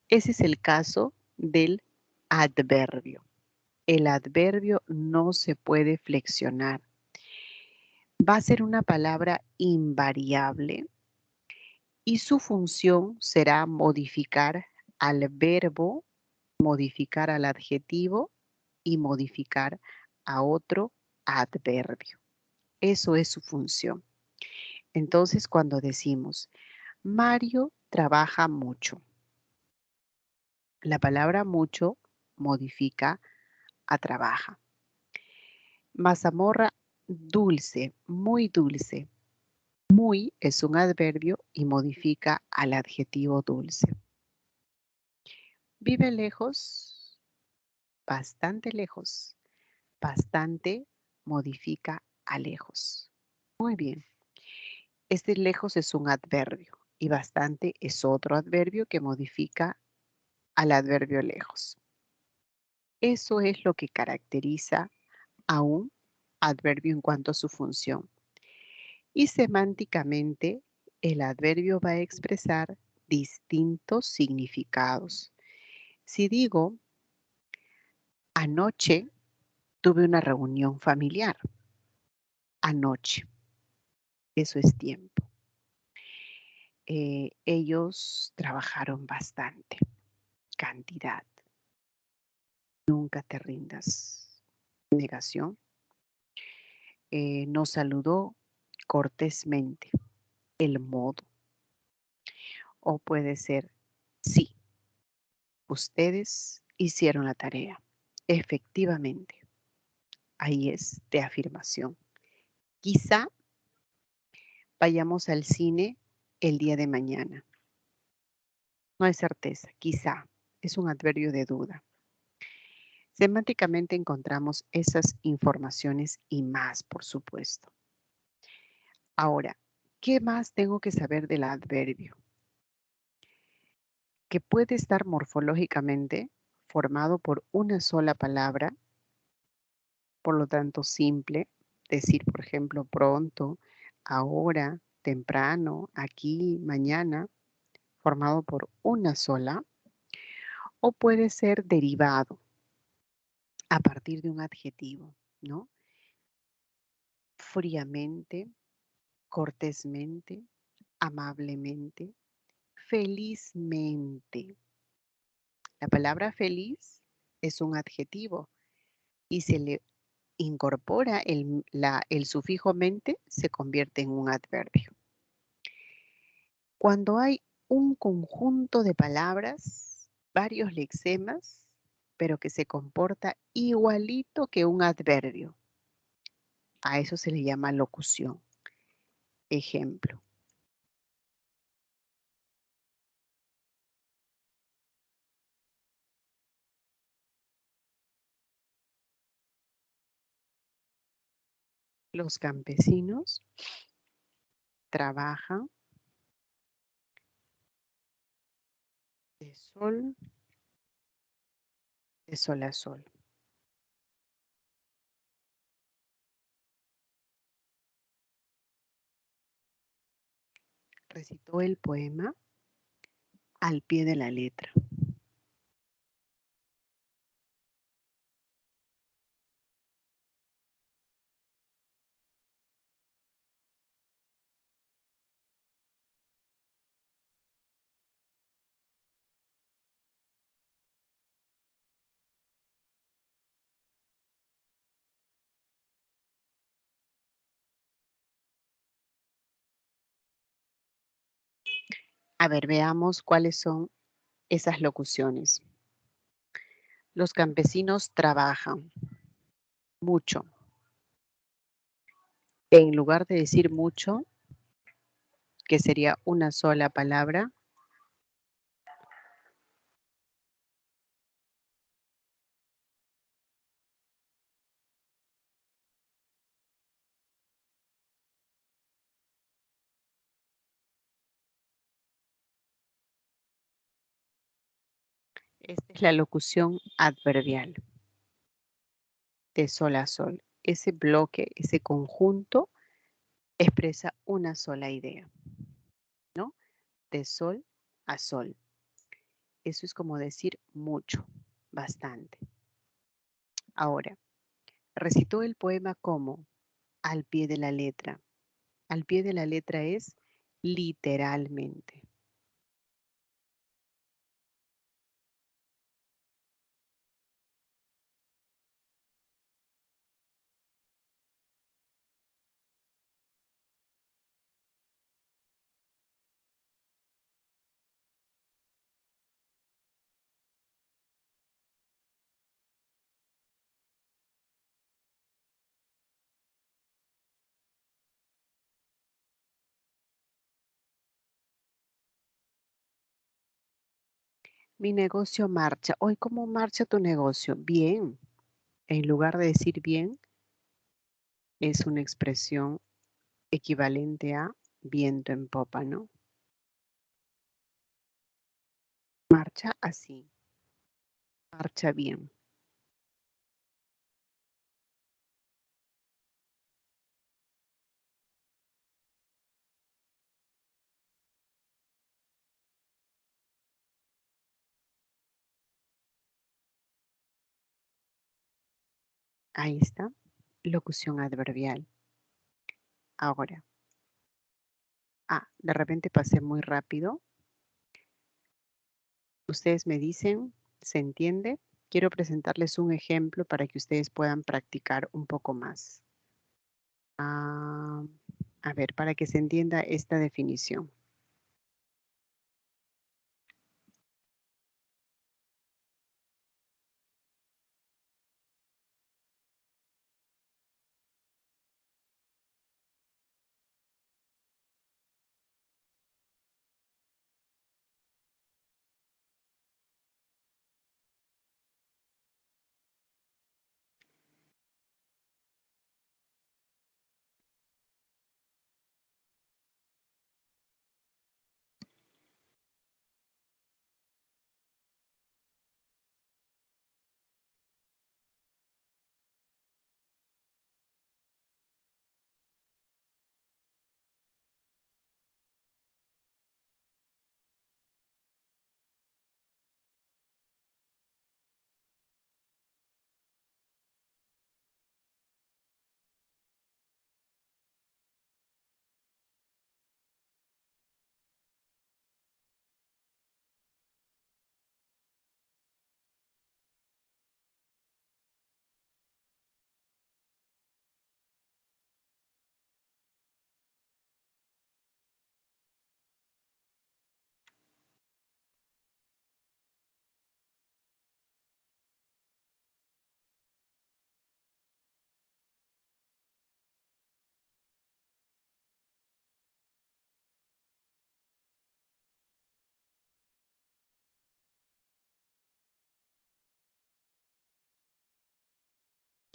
Ese es el caso del adverbio. El adverbio no se puede flexionar. Va a ser una palabra invariable y su función será modificar al verbo, modificar al adjetivo y modificar a otro adverbio. Eso es su función. Entonces, cuando decimos, Mario trabaja mucho, la palabra mucho modifica a trabaja. Mazamorra dulce, muy dulce. Muy es un adverbio y modifica al adjetivo dulce. Vive lejos, bastante lejos. Bastante modifica a lejos. Muy bien. Este lejos es un adverbio y bastante es otro adverbio que modifica al adverbio lejos. Eso es lo que caracteriza a un adverbio en cuanto a su función. Y semánticamente, el adverbio va a expresar distintos significados. Si digo, anoche tuve una reunión familiar. Anoche, eso es tiempo. Ellos trabajaron bastante, cantidad. Nunca te rindas. Negación. Nos saludó cortésmente, el modo. O puede ser, sí, ustedes hicieron la tarea. Efectivamente, ahí es de afirmación. Quizá vayamos al cine el día de mañana. No hay certeza, quizá. Es un adverbio de duda. Semánticamente encontramos esas informaciones y más, por supuesto. Ahora, ¿qué más tengo que saber del adverbio? Que puede estar morfológicamente formado por una sola palabra, por lo tanto simple, decir, por ejemplo, pronto, ahora, temprano, aquí, mañana, formado por una sola, o puede ser derivado a partir de un adjetivo, ¿no? Fríamente, cortésmente, amablemente, felizmente. La palabra feliz es un adjetivo y se le incorpora el sufijo mente, se convierte en un adverbio. Cuando hay un conjunto de palabras, varios lexemas, pero que se comporta igualito que un adverbio, a eso se le llama locución. Ejemplo. Los campesinos trabajan de sol a sol. Recitó el poema al pie de la letra. A ver, veamos cuáles son esas locuciones. Los campesinos trabajan mucho. En lugar de decir mucho, que sería una sola palabra, esta es la locución adverbial, de sol a sol. Ese bloque, ese conjunto, expresa una sola idea, ¿no? De sol a sol. Eso es como decir mucho, bastante. Ahora, recitó el poema como al pie de la letra. Al pie de la letra es literalmente. Mi negocio marcha. Hoy, ¿cómo marcha tu negocio? Bien. En lugar de decir bien, es una expresión equivalente a viento en popa, ¿no? Marcha así. Marcha bien. Ahí está. Locución adverbial. Ahora. De repente pasé muy rápido. Ustedes me dicen, ¿se entiende? Quiero presentarles un ejemplo para que ustedes puedan practicar un poco más. A ver, para que se entienda esta definición.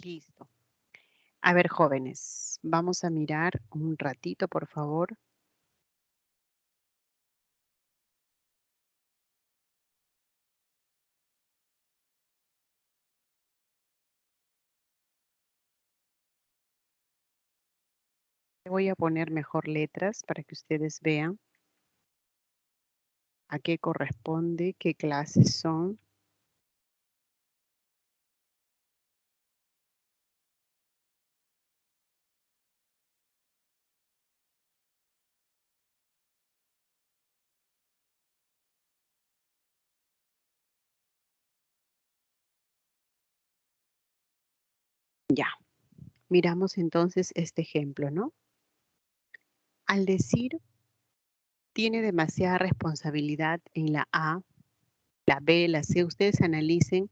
Listo. A ver, jóvenes, vamos a mirar un ratito, por favor. Voy a poner mejor letras para que ustedes vean a qué corresponde, qué clases son. Ya, miramos entonces este ejemplo, ¿no? Al decir tiene demasiada responsabilidad en la A, la B, la C, ustedes analicen.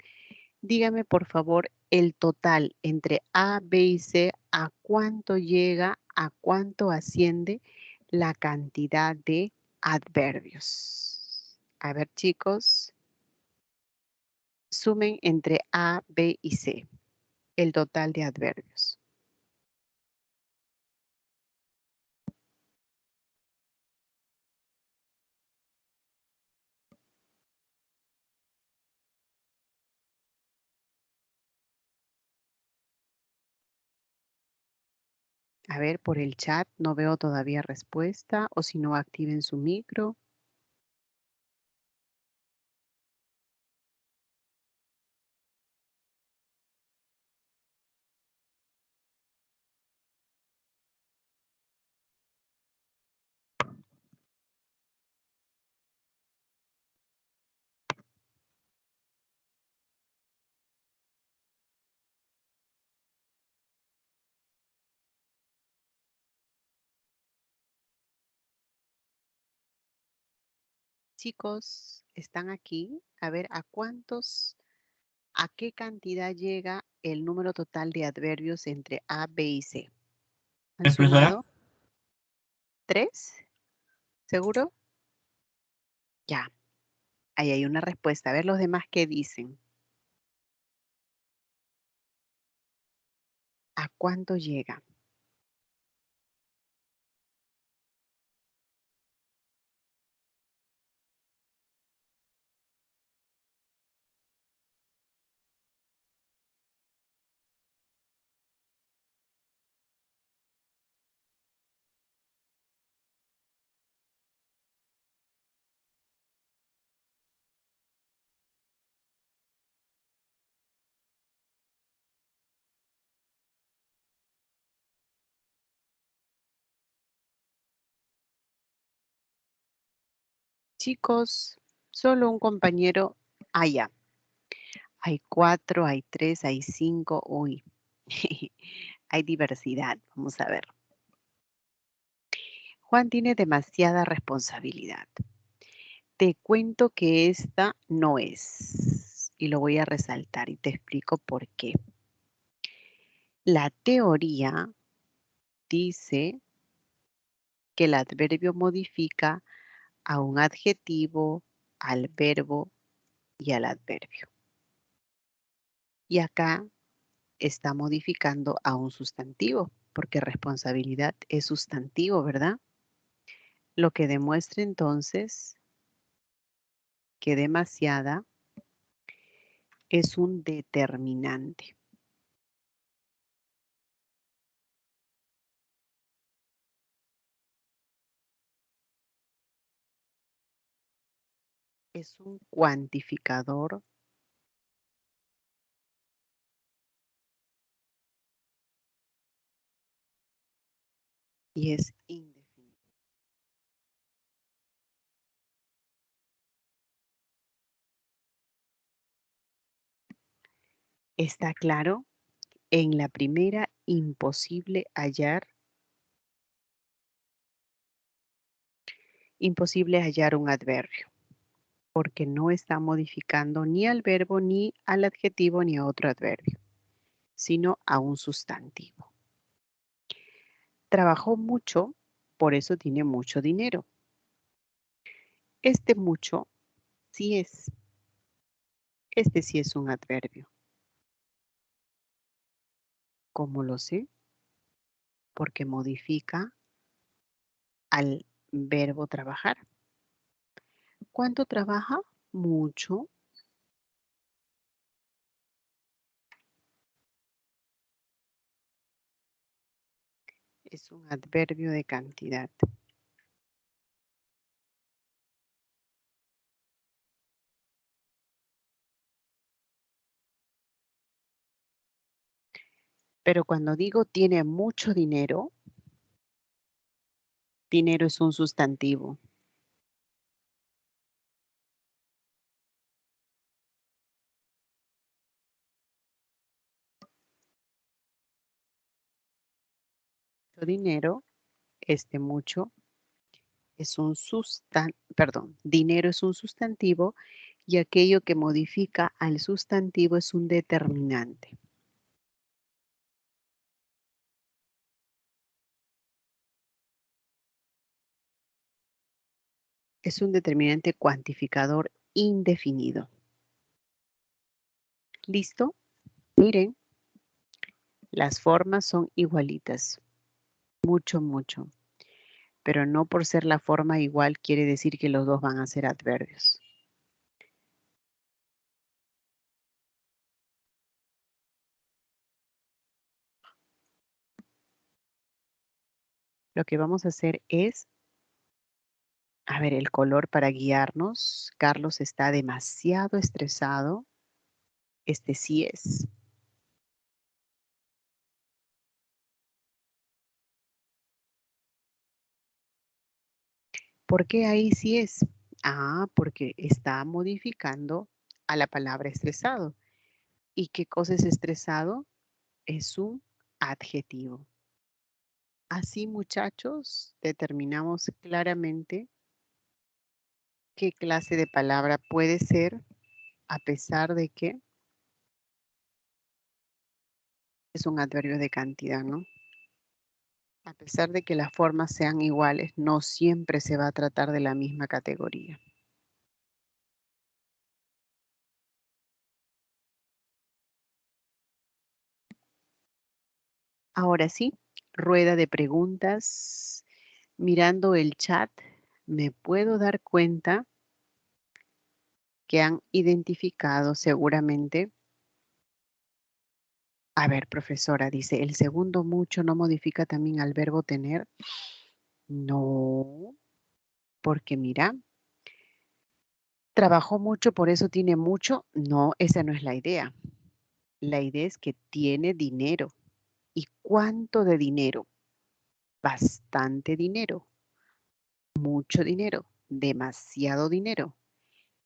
Dígame, por favor, el total entre A, B y C, ¿a cuánto llega, a cuánto asciende la cantidad de adverbios? A ver, chicos, sumen entre A, B y C el total de adverbios. A ver, por el chat no veo todavía respuesta, o si no, activen su micro. Chicos, ¿están aquí? A ver, ¿a qué cantidad llega el número total de adverbios entre A, B y C? ¿Han ¿Es, profesora? sumado? ¿3? ¿Seguro? Ya, ahí hay una respuesta. A ver los demás qué dicen. ¿A cuánto llega? Chicos, solo un compañero. Ah, ya. Hay 4, hay 3, hay 5. Uy, hay diversidad. Vamos a ver. Juan tiene demasiada responsabilidad. Te cuento que esta no es. Y lo voy a resaltar y te explico por qué. La teoría dice que el adverbio modifica a un adjetivo, al verbo y al adverbio. Y acá está modificando a un sustantivo, porque responsabilidad es sustantivo, ¿verdad? Lo que demuestra entonces que demasiada es un determinante. Es un cuantificador y es indefinido. ¿Está claro? En la primera, imposible hallar un adverbio, porque no está modificando ni al verbo, ni al adjetivo, ni a otro adverbio, sino a un sustantivo. Trabajó mucho, por eso tiene mucho dinero. Este mucho sí es. Este sí es un adverbio. ¿Cómo lo sé? Porque modifica al verbo trabajar. ¿Cuánto trabaja? Mucho. Es un adverbio de cantidad. Pero cuando digo tiene mucho dinero, dinero es un sustantivo. Dinero, mucho es un dinero es un sustantivo y aquello que modifica al sustantivo es un determinante. Es un determinante cuantificador indefinido. ¿Listo? Miren, las formas son igualitas. Mucho, mucho. Pero no por ser la forma igual quiere decir que los dos van a ser adverbios. Lo que vamos a hacer es, a ver, el color para guiarnos. Carlos está demasiado estresado. Este sí es. ¿Por qué ahí sí es? Ah, porque está modificando a la palabra estresado. ¿Y qué cosa es estresado? Es un adjetivo. Así, muchachos, determinamos claramente qué clase de palabra puede ser, a pesar de que es un adverbio de cantidad, ¿no? A pesar de que las formas sean iguales, no siempre se va a tratar de la misma categoría. Ahora sí, rueda de preguntas. Mirando el chat, me puedo dar cuenta que han identificado seguramente. A ver, profesora, dice, ¿el segundo mucho no modifica también al verbo tener? No, porque mira, trabajó mucho, por eso tiene mucho. No, esa no es la idea. La idea es que tiene dinero. ¿Y cuánto de dinero? Bastante dinero. Mucho dinero. demasiado dinero.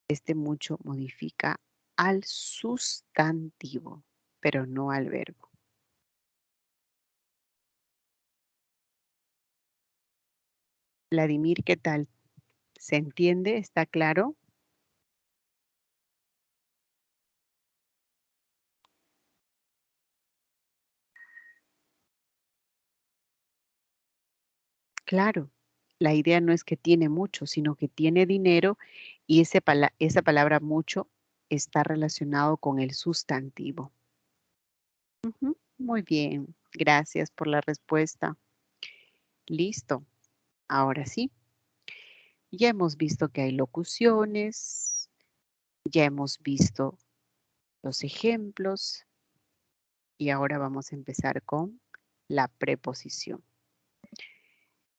Este mucho modifica al sustantivo, pero no al verbo. Vladimir, ¿qué tal? ¿Se entiende? ¿Está claro? Claro, la idea no es que tiene mucho, sino que tiene dinero y esa palabra mucho está relacionado con el sustantivo. Ujú, muy bien, gracias por la respuesta. Listo, ahora sí. Ya hemos visto que hay locuciones, ya hemos visto los ejemplos y ahora vamos a empezar con la preposición.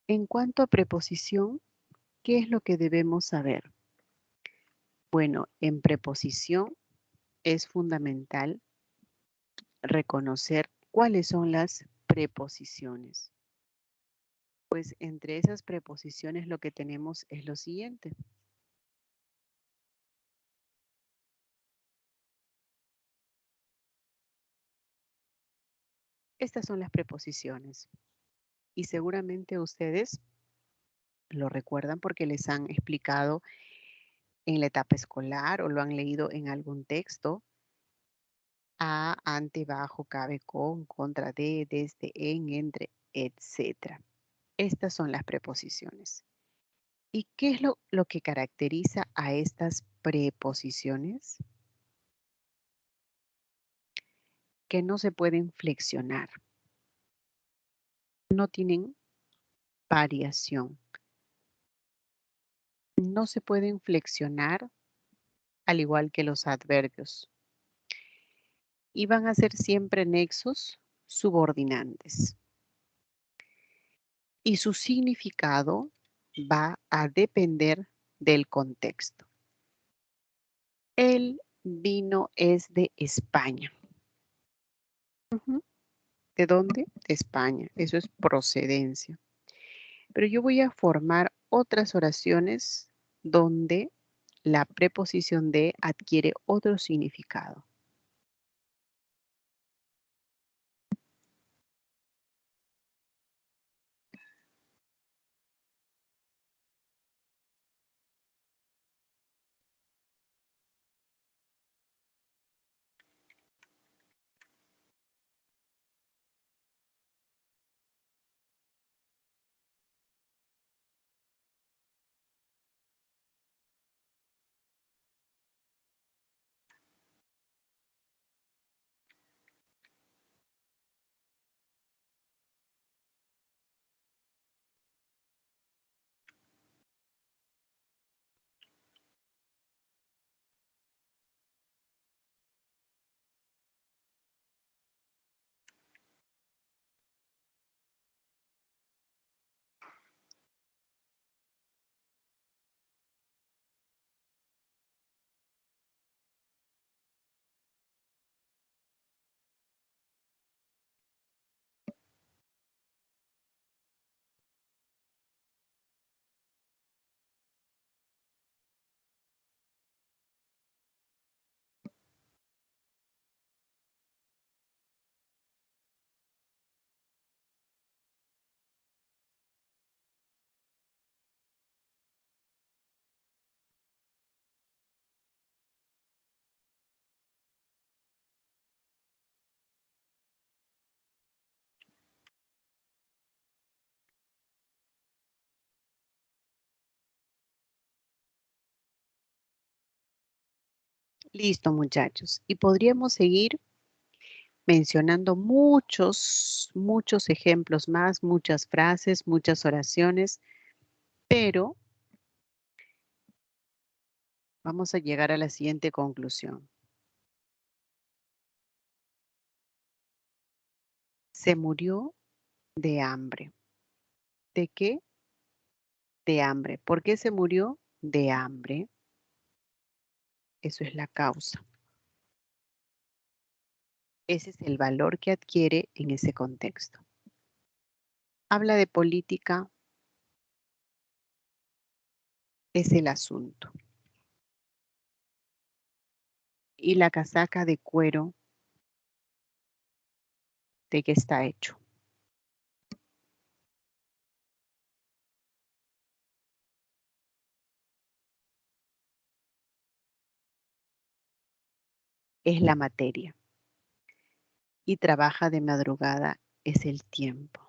En cuanto a preposición, ¿qué es lo que debemos saber? Bueno, en preposición es fundamental reconocer cuáles son las preposiciones. Pues entre esas preposiciones lo que tenemos es lo siguiente. Estas son las preposiciones y seguramente ustedes lo recuerdan porque les han explicado en la etapa escolar o lo han leído en algún texto. A, ante, bajo, cabe, con, contra, de, desde, en, entre, etc. Estas son las preposiciones. ¿Y qué es lo que caracteriza a estas preposiciones? Que no se pueden flexionar. No tienen variación. No se pueden flexionar al igual que los adverbios. Y van a ser siempre nexos subordinantes. Y su significado va a depender del contexto. El vino es de España. ¿De dónde? De España. Eso es procedencia. Pero yo voy a formar otras oraciones donde la preposición de adquiere otro significado. Listo, muchachos. Y podríamos seguir mencionando muchos ejemplos más, muchas frases, muchas oraciones, pero vamos a llegar a la siguiente conclusión. Se murió de hambre. ¿De qué? De hambre. ¿Por qué se murió? De hambre. Eso es la causa. Ese es el valor que adquiere en ese contexto. Habla de política. es el asunto. Y la casaca de cuero, ¿de qué está hecho? Es la materia. Y trabaja de madrugada, es el tiempo.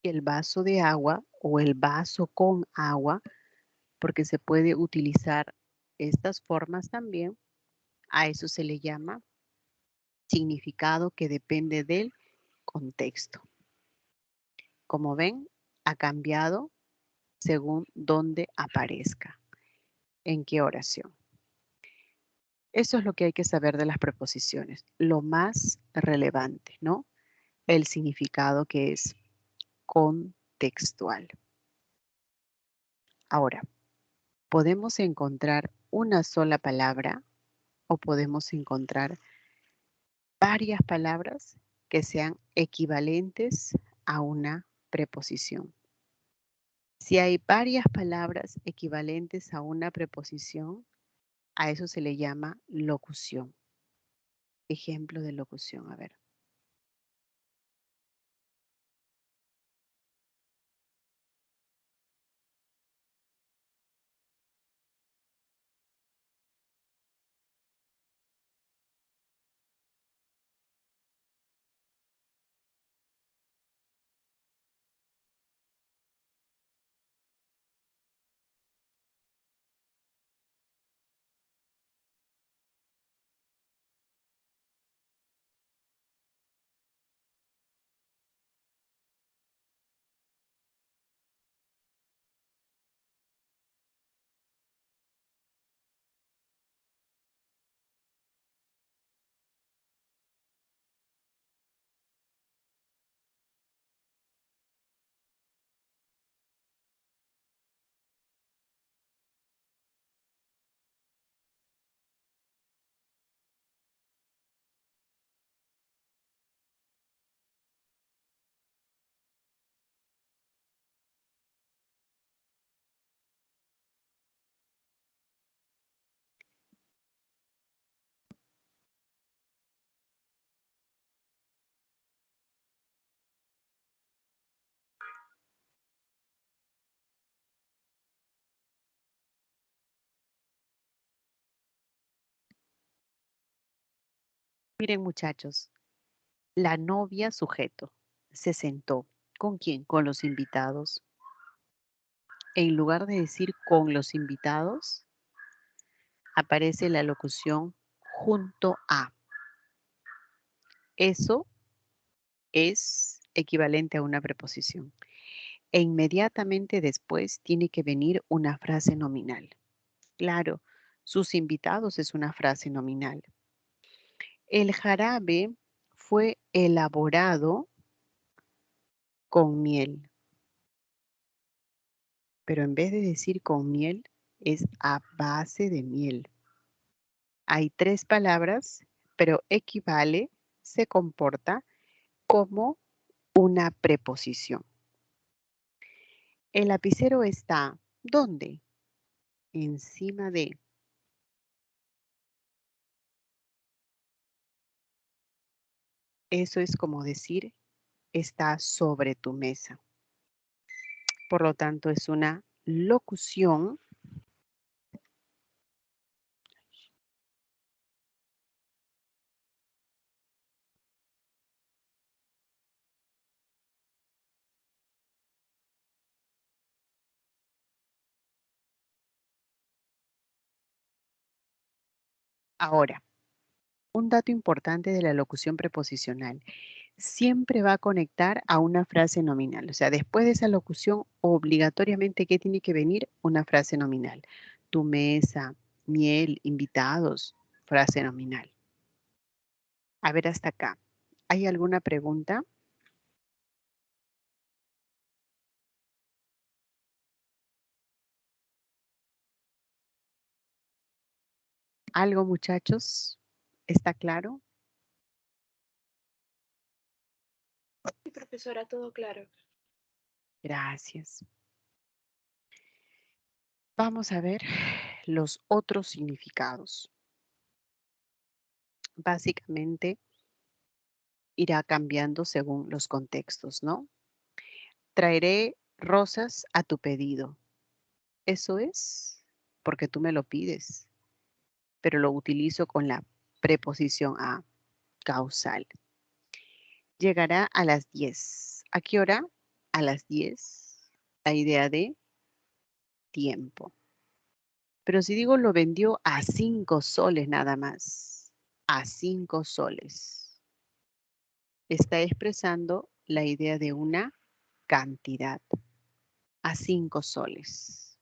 El vaso de agua o el vaso con agua, porque se puede utilizar estas formas también, a eso se le llama significado que depende del contexto. Como ven, ha cambiado según dónde aparezca, en qué oración. Eso es lo que hay que saber de las preposiciones, lo más relevante, ¿no? El significado que es contextual. Ahora, podemos encontrar una sola palabra o podemos encontrar varias palabras que sean equivalentes a una preposición. Si hay varias palabras equivalentes a una preposición, a eso se le llama locución. Ejemplo de locución, a ver. Miren, muchachos, la novia sujeto se sentó. ¿Con quién? Con los invitados. En lugar de decir con los invitados, aparece la locución junto a. Eso es equivalente a una preposición. E inmediatamente después tiene que venir una frase nominal. Claro, sus invitados es una frase nominal. El jarabe fue elaborado con miel, pero en vez de decir con miel, es a base de miel. Hay tres palabras, pero equivale, se comporta como una preposición. El lapicero está, ¿dónde? Encima de. Eso es como decir, está sobre tu mesa. Por lo tanto, es una locución ahora. Un dato importante de la locución preposicional. Siempre va a conectar a una frase nominal. O sea, después de esa locución, obligatoriamente, ¿qué tiene que venir? Una frase nominal. Tu mesa, miel, invitados, frase nominal. A ver, hasta acá. ¿Hay alguna pregunta? ¿Algo, muchachos? ¿Está claro? Sí, profesora, todo claro. Gracias. Vamos a ver los otros significados. Básicamente irá cambiando según los contextos, ¿no? Traeré rosas a tu pedido. Eso es porque tú me lo pides, pero lo utilizo con la preposición a, causal. Llegará a las 10. ¿A qué hora? A las 10. La idea de tiempo. Pero si digo lo vendió a 5 soles nada más, a 5 soles, está expresando la idea de una cantidad, a 5 soles.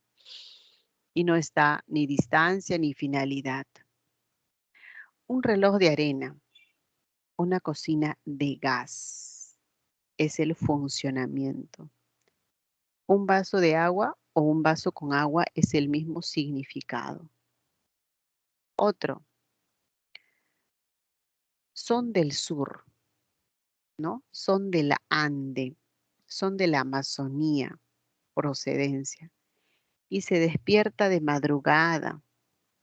Y no está ni distancia ni finalidad. Un reloj de arena, una cocina de gas, es el funcionamiento. Un vaso de agua o un vaso con agua es el mismo significado. Otro, son del sur, ¿no? Son de la Ande, son de la Amazonía, procedencia. Y se despierta de madrugada,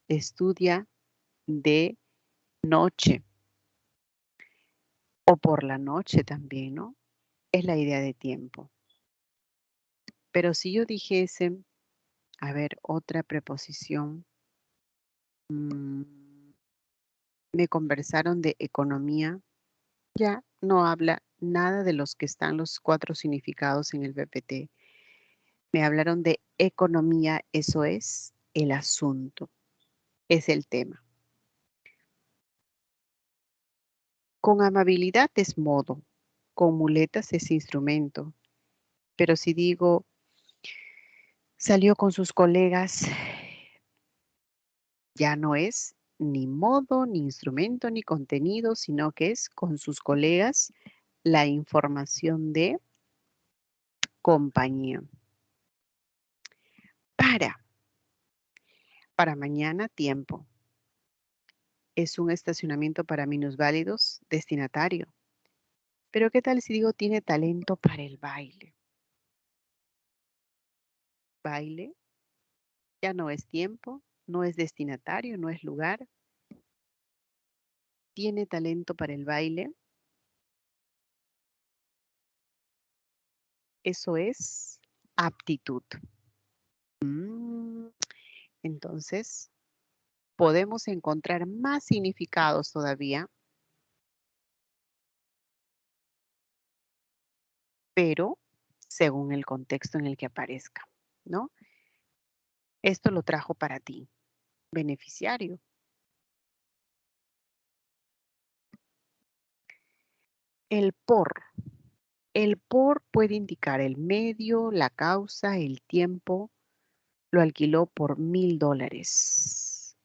estudia de noche o por la noche también, ¿no? Es la idea de tiempo. Pero si yo dijese, a ver, otra preposición, me conversaron de economía, ya no habla nada de los que están los 4 significados en el PPT. Me hablaron de economía, eso es el asunto, es el tema. Con amabilidad es modo, con muletas es instrumento. Pero si digo, salió con sus colegas, ya no es ni modo, ni instrumento, ni contenido, sino que es con sus colegas la información de compañía. Para mañana, tiempo. Es un estacionamiento para minusválidos, destinatario. Pero ¿qué tal si digo tiene talento para el baile? Baile ya no es tiempo, no es destinatario, no es lugar. Tiene talento para el baile. Eso es aptitud. Entonces, podemos encontrar más significados todavía, pero según el contexto en el que aparezca, ¿no? Esto lo trajo para ti, beneficiario. El por. El por puede indicar el medio, la causa, el tiempo. Lo alquiló por $1000.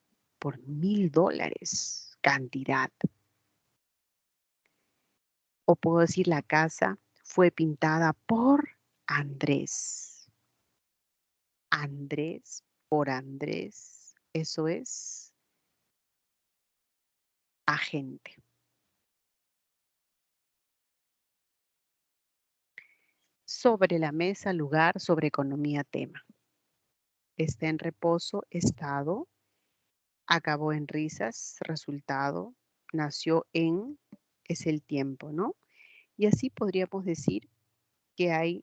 Por $1000, cantidad. O puedo decir la casa fue pintada por Andrés. Andrés por Andrés. Eso es agente. Sobre la mesa, lugar, sobre economía, tema. Está en reposo, estado. Acabó en risas, resultado. Nació en, es el tiempo, ¿no? Y así podríamos decir que hay,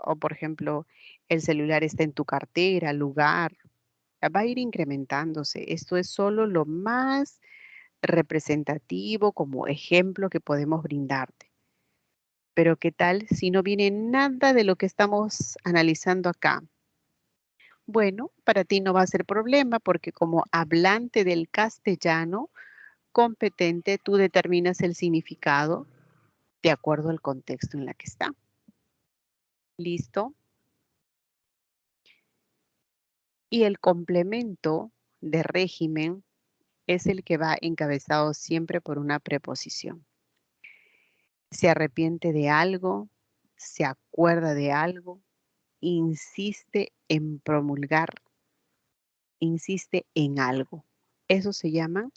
o por ejemplo, el celular está en tu cartera, lugar. Va a ir incrementándose. Esto es solo lo más representativo como ejemplo que podemos brindarte. Pero ¿qué tal si no viene nada de lo que estamos analizando acá? Bueno, para ti no va a ser problema porque como hablante del castellano competente, tú determinas el significado de acuerdo al contexto en la que está. ¿Listo? Y el complemento de régimen es el que va encabezado siempre por una preposición. Se arrepiente de algo, se acuerda de algo, insiste en promulgar, insiste en algo. Eso se llaman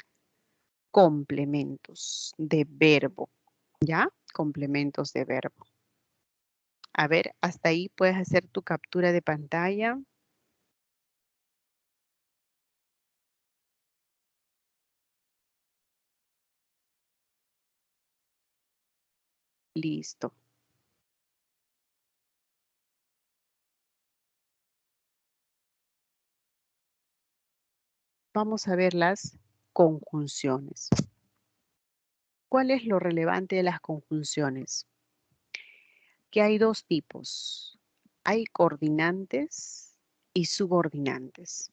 complementos de verbo, ¿ya? Complementos de verbo. A ver, hasta ahí puedes hacer tu captura de pantalla. Listo. Vamos a ver las conjunciones. ¿Cuál es lo relevante de las conjunciones? Que hay dos tipos. Hay coordinantes y subordinantes.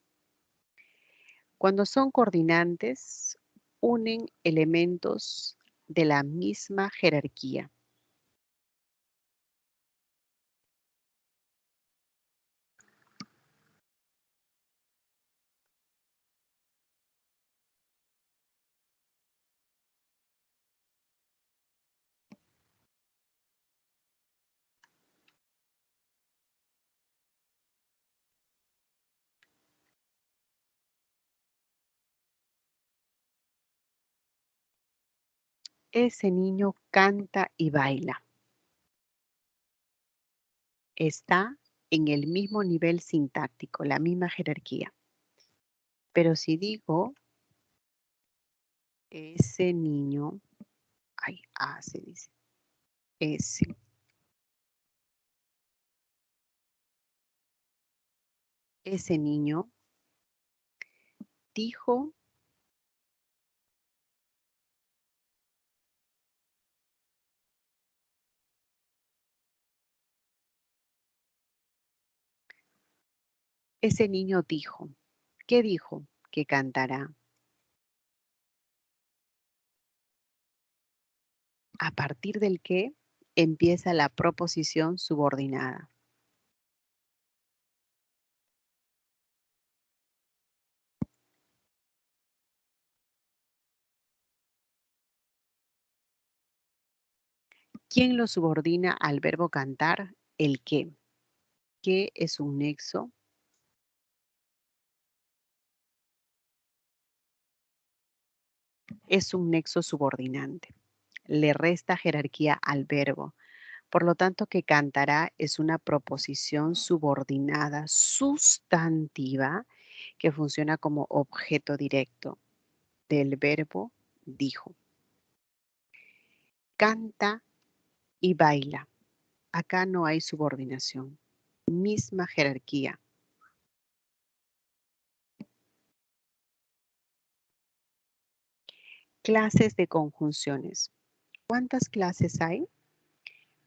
Cuando son coordinantes, unen elementos de la misma jerarquía. Ese niño canta y baila. Está en el mismo nivel sintáctico, la misma jerarquía. Pero si digo, ese niño, se dice, ese niño dijo, ese niño dijo. ¿Qué dijo? Que cantará. A partir del que empieza la proposición subordinada. ¿Quién lo subordina al verbo cantar? El qué. ¿Qué es un nexo? Es un nexo subordinante. Le resta jerarquía al verbo. Por lo tanto, que cantará es una proposición subordinada sustantiva que funciona como objeto directo del verbo dijo. Canta y baila. Acá no hay subordinación. Misma jerarquía. Clases de conjunciones. ¿Cuántas clases hay?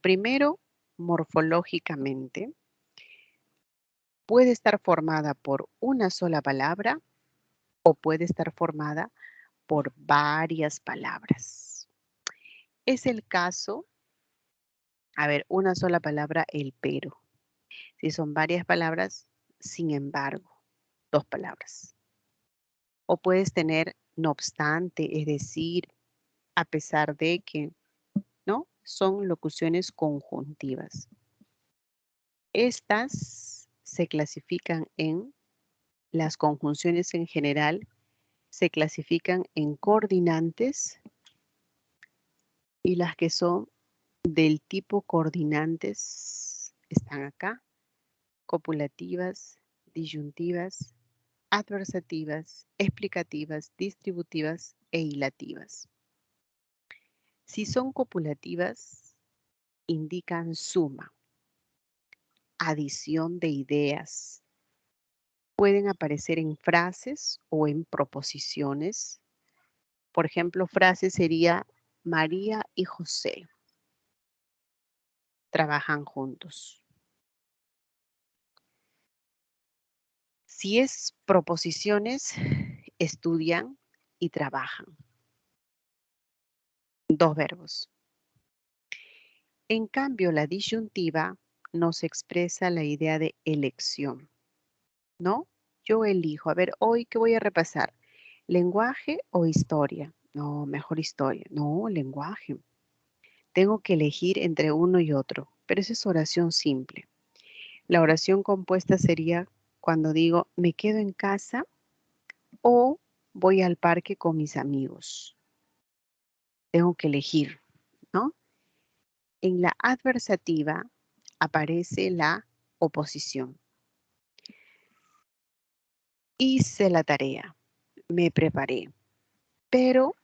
Primero, morfológicamente, puede estar formada por una sola palabra o puede estar formada por varias palabras. Es el caso, a ver, una sola palabra, el pero. Si son varias palabras, sin embargo, dos palabras. O puedes tener no obstante, es decir, a pesar de que, ¿no? Son locuciones conjuntivas. Estas se clasifican las conjunciones en general, se clasifican en coordinantes y las que son del tipo coordinantes están acá, copulativas, disyuntivas, adversativas, explicativas, distributivas e hilativas. Si son copulativas, indican suma, adición de ideas. Pueden aparecer en frases o en proposiciones. Por ejemplo, frase sería María y José trabajan juntos. Si es proposiciones, estudian y trabajan. Dos verbos. En cambio, la disyuntiva nos expresa la idea de elección, ¿no? Yo elijo, a ver, hoy, ¿qué voy a repasar? ¿Lenguaje o historia? No, mejor historia. No, lenguaje. Tengo que elegir entre uno y otro, pero esa es oración simple. La oración compuesta sería cuando digo, me quedo en casa o voy al parque con mis amigos. Tengo que elegir, ¿no? En la adversativa aparece la oposición. Hice la tarea, me preparé, pero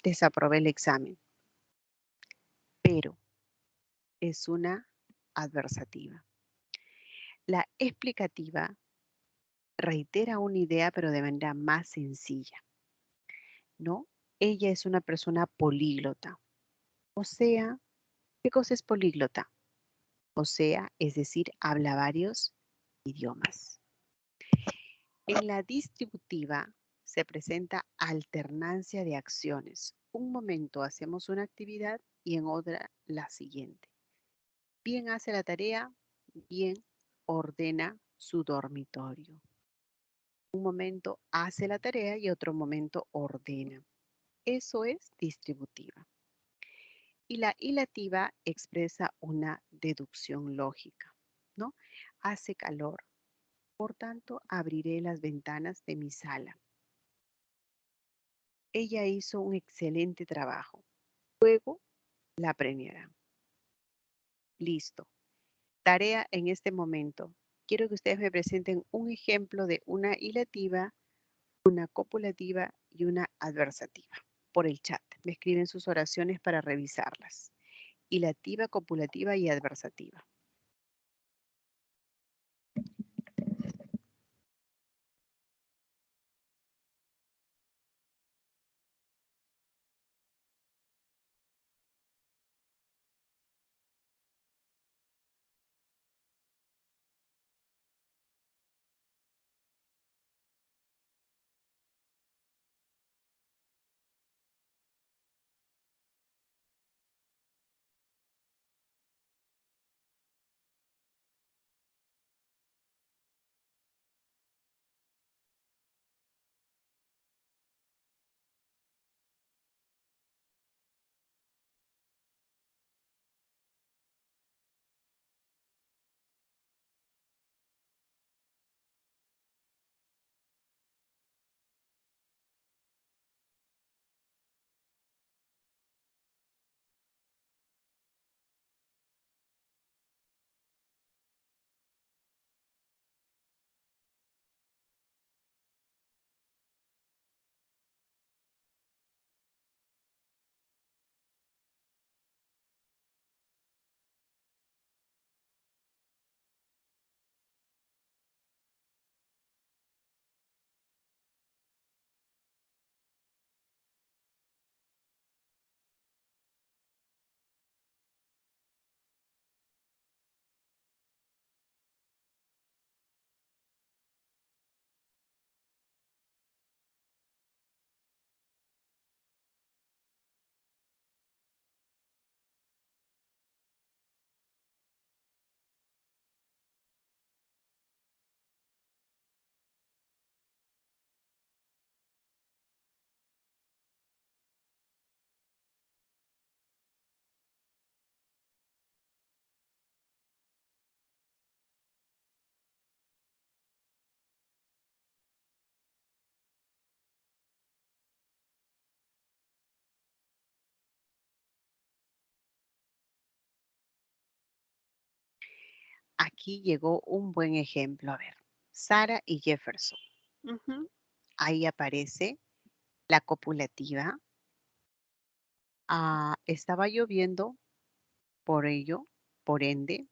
desaprobé el examen. Pero es una adversativa. La explicativa reitera una idea, pero de manera más sencilla, ¿no? Ella es una persona políglota. O sea, ¿qué cosa es políglota? O sea, es decir, habla varios idiomas. En la distributiva se presenta alternancia de acciones. Un momento hacemos una actividad y en otra la siguiente. Bien hace la tarea, bien ordena su dormitorio. Un momento hace la tarea y otro momento ordena. Eso es distributiva. Y la hilativa expresa una deducción lógica, ¿no? Hace calor, por tanto abriré las ventanas de mi sala. Ella hizo un excelente trabajo. Luego la premiarán. Listo. Tarea en este momento. Quiero que ustedes me presenten un ejemplo de una hilativa, una copulativa y una adversativa por el chat. Me escriben sus oraciones para revisarlas. Hilativa, copulativa y adversativa. Aquí llegó un buen ejemplo. A ver, Sara y Jefferson. Ahí aparece la copulativa. Estaba lloviendo, por ello, por ende,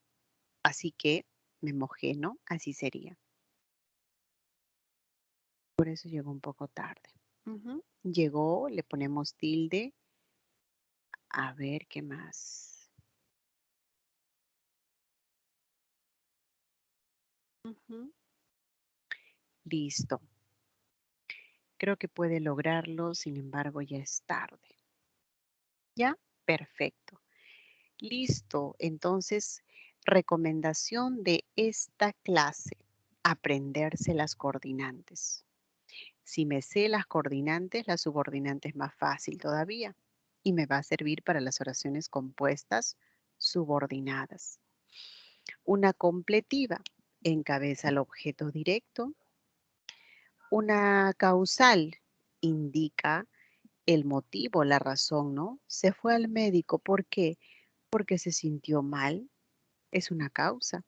así que me mojé, ¿no? Así sería. Por eso llegó un poco tarde. Llegó, le ponemos tilde. A ver, ¿qué más? Listo. Creo que puede lograrlo, sin embargo, ya es tarde. ¿Ya? Perfecto. Listo. Entonces, recomendación de esta clase, aprenderse las coordinantes. Si me sé las coordinantes, la subordinante es más fácil todavía y me va a servir para las oraciones compuestas subordinadas. Una completiva encabeza el objeto directo. Una causal indica el motivo, la razón, ¿no? Se fue al médico. ¿Por qué? Porque se sintió mal. Es una causa.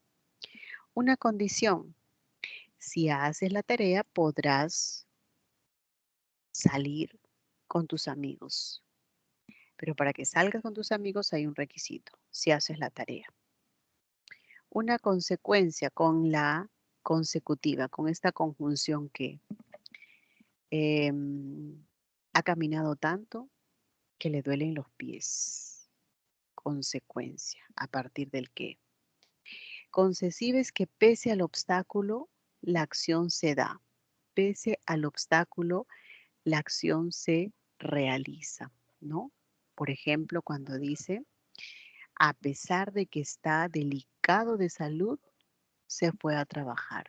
Una condición. Si haces la tarea, podrás salir con tus amigos. Pero para que salgas con tus amigos hay un requisito, si haces la tarea. Una consecuencia con la consecutiva, con esta conjunción que ha caminado tanto que le duelen los pies. Consecuencia, a partir del que. Concesives que pese al obstáculo, la acción se da. Pese al obstáculo, la acción se realiza, ¿no? Por ejemplo, cuando dice, a pesar de que está delicado de salud, se fue a trabajar.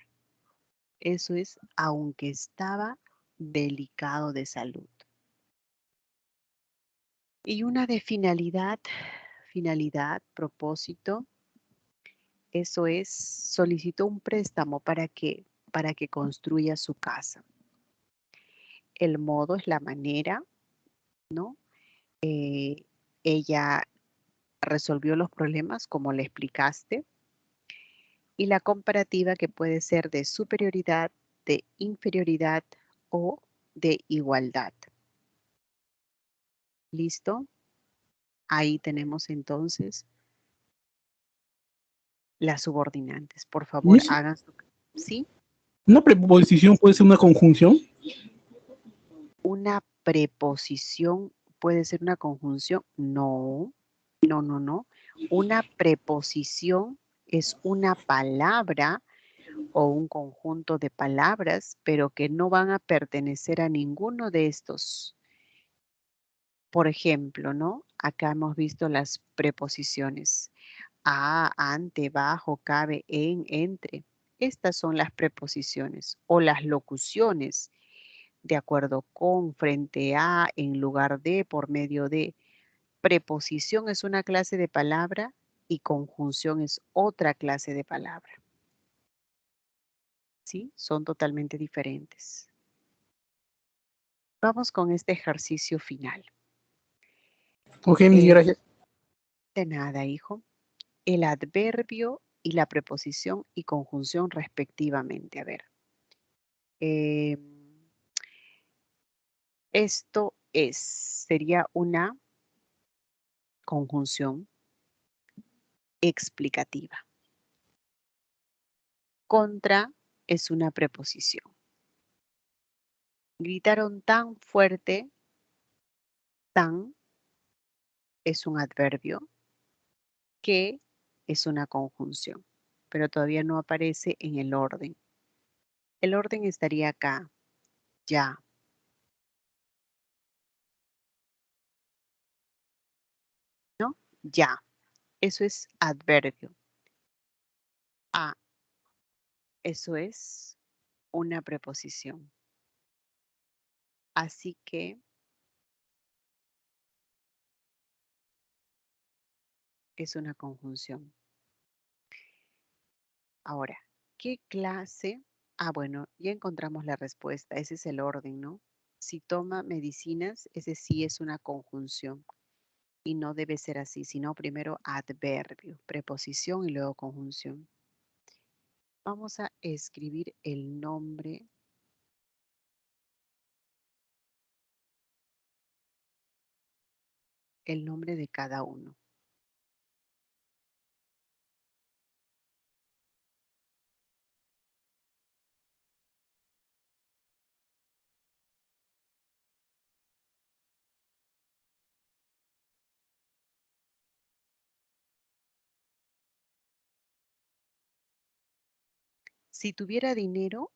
Eso es, aunque estaba delicado de salud. Y una de finalidad, propósito, eso es, solicitó un préstamo para que construya su casa. El modo es la manera, ¿no? Ella resolvió los problemas como le explicaste. Y la comparativa que puede ser de superioridad, de inferioridad o de igualdad. ¿Listo? Ahí tenemos entonces las subordinantes. Por favor, Miss, hagan su... ¿Sí? ¿una preposición puede ser una conjunción? ¿Una preposición puede ser una conjunción? No, no. Una preposición es una palabra o un conjunto de palabras, pero que no van a pertenecer a ninguno de estos. Por ejemplo, ¿no? Acá hemos visto las preposiciones. A, ante, bajo, cabe, en, entre. Estas son las preposiciones o las locuciones. De acuerdo con, frente a, en lugar de, por medio de. Preposición es una clase de palabra y conjunción es otra clase de palabra. ¿Sí? Son totalmente diferentes. Vamos con este ejercicio final. Ok, Miss, gracias. De nada, hijo. El adverbio y la preposición y conjunción respectivamente. A ver. Esto sería una conjunción explicativa. Contra es una preposición. Gritaron tan fuerte, tan es un adverbio, que es una conjunción, pero todavía no aparece en el orden. El orden estaría acá, ya. ¿No? Ya. Eso es adverbio. A. Eso es una preposición. Así que es una conjunción. Ahora, ¿qué clase? Ah, bueno, ya encontramos la respuesta. Ese es el orden, ¿no? Si toma medicinas, ese sí es una conjunción. Y no debe ser así, sino primero adverbio, preposición y luego conjunción. Vamos a escribir el nombre de cada uno. Si tuviera dinero,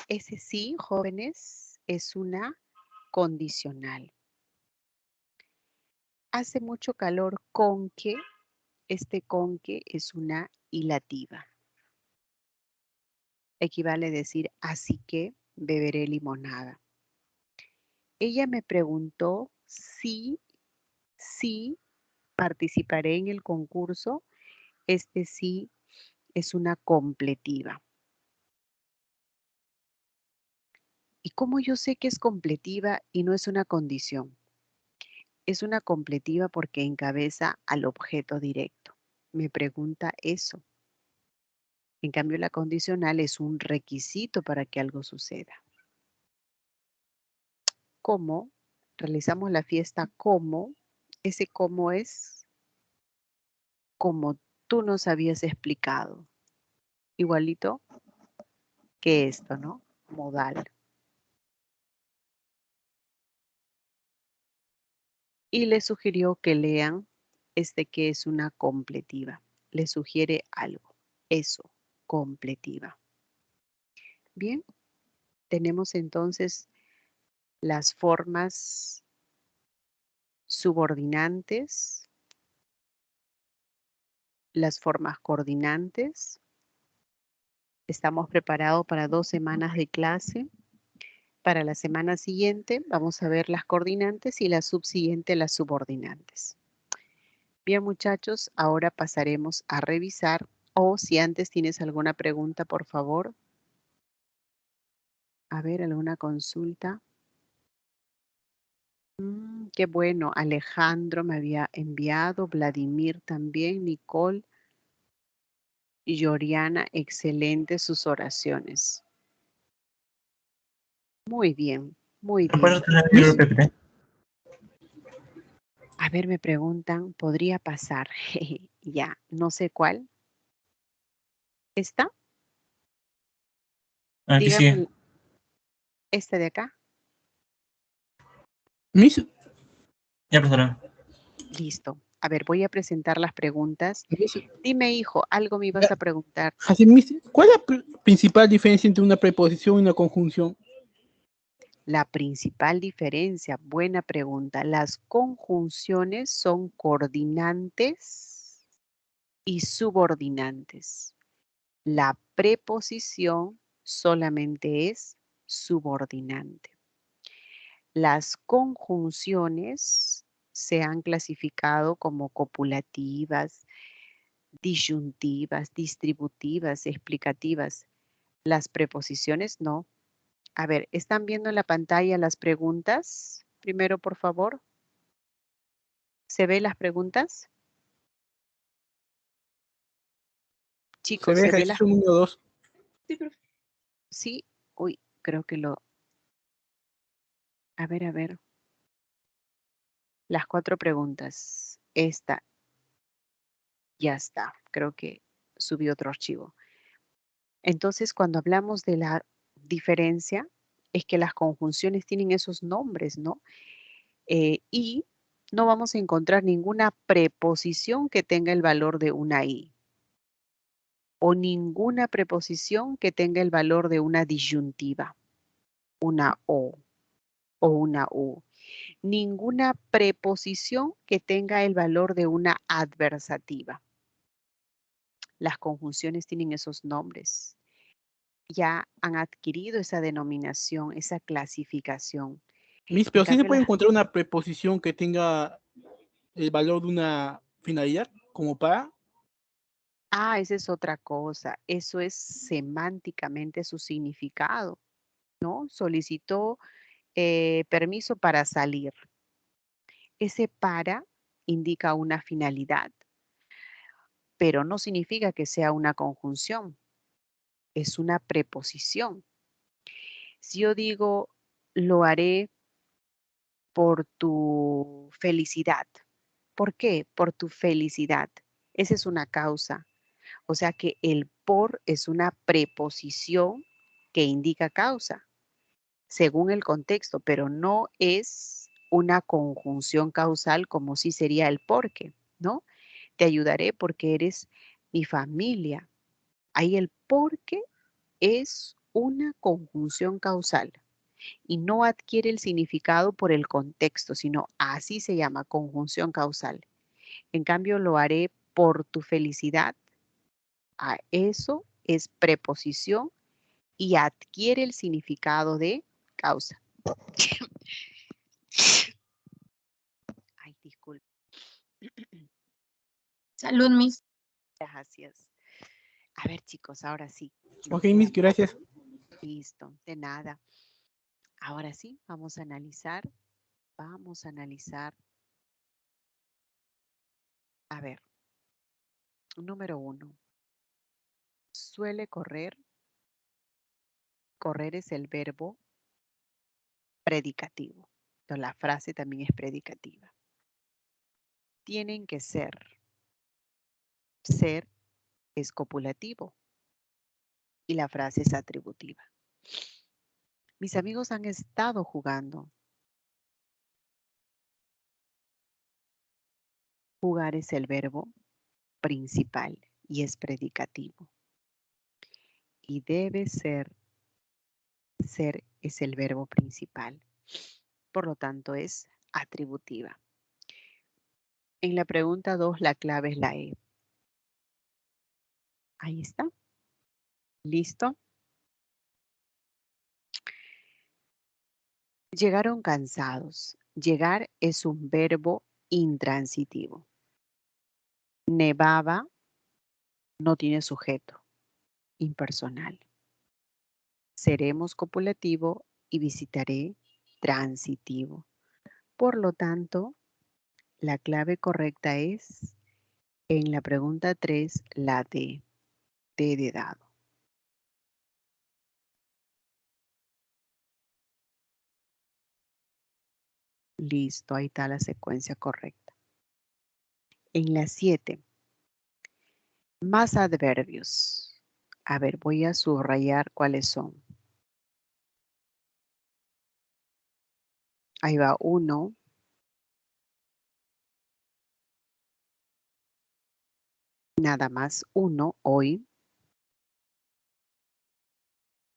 ese sí, jóvenes, es una condicional. Hace mucho calor con que, este con que es una hilativa. Equivale a decir, así que beberé limonada. Ella me preguntó si participaré en el concurso. Este sí es una completiva. ¿Y cómo yo sé que es completiva y no es una condición? Es una completiva porque encabeza al objeto directo. Me pregunta eso. En cambio, la condicional es un requisito para que algo suceda. ¿Cómo? Realizamos la fiesta como. Ese cómo es como tú nos habías explicado. Igualito que esto, ¿no? Modal. Y le sugirió que lean que es una completiva. Le sugiere algo. Eso, completiva. Bien, tenemos entonces las formas subordinantes, las formas coordinantes. Estamos preparados para 2 semanas de clase. Para la semana siguiente vamos a ver las coordinantes y la subsiguiente las subordinantes. Bien, muchachos, ahora pasaremos a revisar, o si antes tienes alguna pregunta, por favor. A ver, ¿alguna consulta? Qué bueno, Alejandro me había enviado, Vladimir también, Nicole y Yoriana, excelentes sus oraciones. Muy bien, muy ¿Me puedes bien. tener el libro PPT? A ver, me preguntan, ¿podría pasar? Ya, no sé cuál. ¿Esta? Aquí Dígame, sigue. ¿esta de acá? Miss, Ya, profesora. Listo. A ver, voy a presentar las preguntas. Miss, Dime, hijo, algo me ibas a preguntar. así, Miss, ¿cuál es la principal diferencia entre una preposición y una conjunción? La principal diferencia, buena pregunta. Las conjunciones son coordinantes y subordinantes. La preposición solamente es subordinante. Las conjunciones se han clasificado como copulativas, disyuntivas, distributivas, explicativas. Las preposiciones no. A ver, ¿están viendo en la pantalla las preguntas? Primero, por favor. ¿Se ven las preguntas? Se Chicos, ve ¿se ve las? ejercicio número 2. Sí, profe. Sí. Uy, creo que lo... A ver. Las 4 preguntas. Esta ya está. Creo que subí otro archivo. Entonces, cuando hablamos de la diferencia, es que las conjunciones tienen esos nombres, ¿no? Y no vamos a encontrar ninguna preposición que tenga el valor de una I o ninguna preposición que tenga el valor de una disyuntiva, una o una U. Ninguna preposición que tenga el valor de una adversativa. Las conjunciones tienen esos nombres. Ya han adquirido esa denominación, esa clasificación. Miss, En pero sí se cambio, puede encontrar una preposición que tenga el valor de una finalidad, como para. esa es otra cosa. Eso es semánticamente su significado, ¿no? Solicitó permiso para salir. Ese para indica una finalidad, pero no significa que sea una conjunción. Es una preposición. Si yo digo, lo haré por tu felicidad. ¿Por qué? Por tu felicidad. Esa es una causa. O sea que el por es una preposición que indica causa, según el contexto, pero no es una conjunción causal como sí sería el porque, ¿no? Te ayudaré porque eres mi familia. Ahí el porque es una conjunción causal y no adquiere el significado por el contexto, sino así se llama conjunción causal. En cambio, lo haré por tu felicidad. A eso es preposición y adquiere el significado de causa. Ay, disculpe. Salud, Miss. Gracias. A ver, chicos, ahora sí. Ok, Me queda Miss, gracias. listo, de nada. Ahora sí, vamos a analizar. Vamos a analizar. A ver, número 1. Suele correr. Correr es el verbo predicativo. Entonces, la frase también es predicativa. Tienen que ser. Ser es copulativo y la frase es atributiva. Mis amigos han estado jugando. Jugar es el verbo principal y es predicativo. Y debe ser. Ser es el verbo principal. Por lo tanto, es atributiva. En la pregunta 2, la clave es la E. Ahí está. ¿Listo? Llegaron cansados. Llegar es un verbo intransitivo. Nevaba no tiene sujeto. Impersonal. Seremos copulativo y visitaré transitivo. Por lo tanto, la clave correcta es en la pregunta 3, la D de dado. Listo, ahí está la secuencia correcta. En la 7, más adverbios. A ver, voy a subrayar cuáles son. Ahí va 1. Nada más 1 hoy.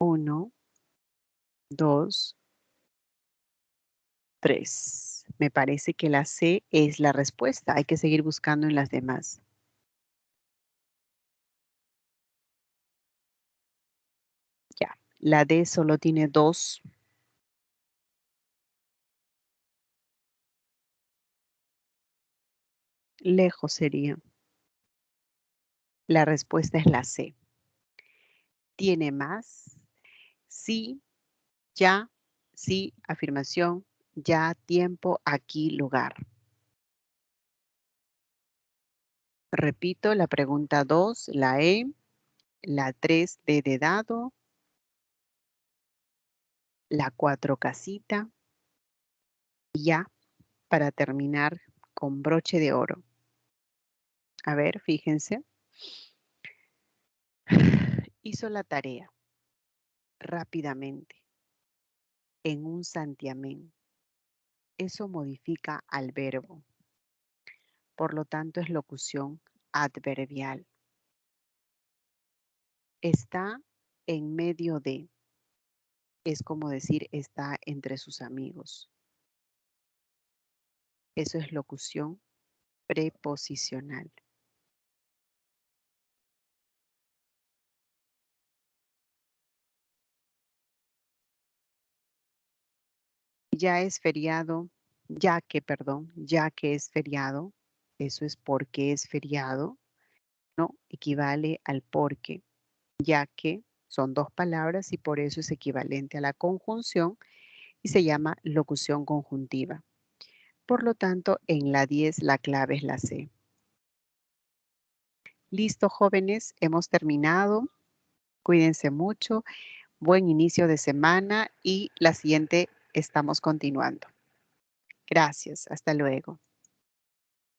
1, 2, 3. Me parece que la C es la respuesta. Hay que seguir buscando en las demás. Ya, la D solo tiene 2. Lejos sería. La respuesta es la C. ¿Tiene más? Sí, ya, sí, afirmación, ya, tiempo, aquí, lugar. Repito, la pregunta 2, la E, la 3, D de dado, la 4, casita, y ya, para terminar con broche de oro. A ver, fíjense. Hizo la tarea rápidamente en un santiamén. Eso modifica al verbo. Por lo tanto, es locución adverbial. Está en medio de. Es como decir, está entre sus amigos. Eso es locución preposicional. Ya es feriado, ya que es feriado. Eso es porque es feriado, ¿no? Equivale al porque, ya que son 2 palabras y por eso es equivalente a la conjunción y se llama locución conjuntiva. Por lo tanto, en la 10 la clave es la C. Listo, jóvenes, hemos terminado. Cuídense mucho. Buen inicio de semana y la siguiente estamos continuando. Gracias. Hasta luego.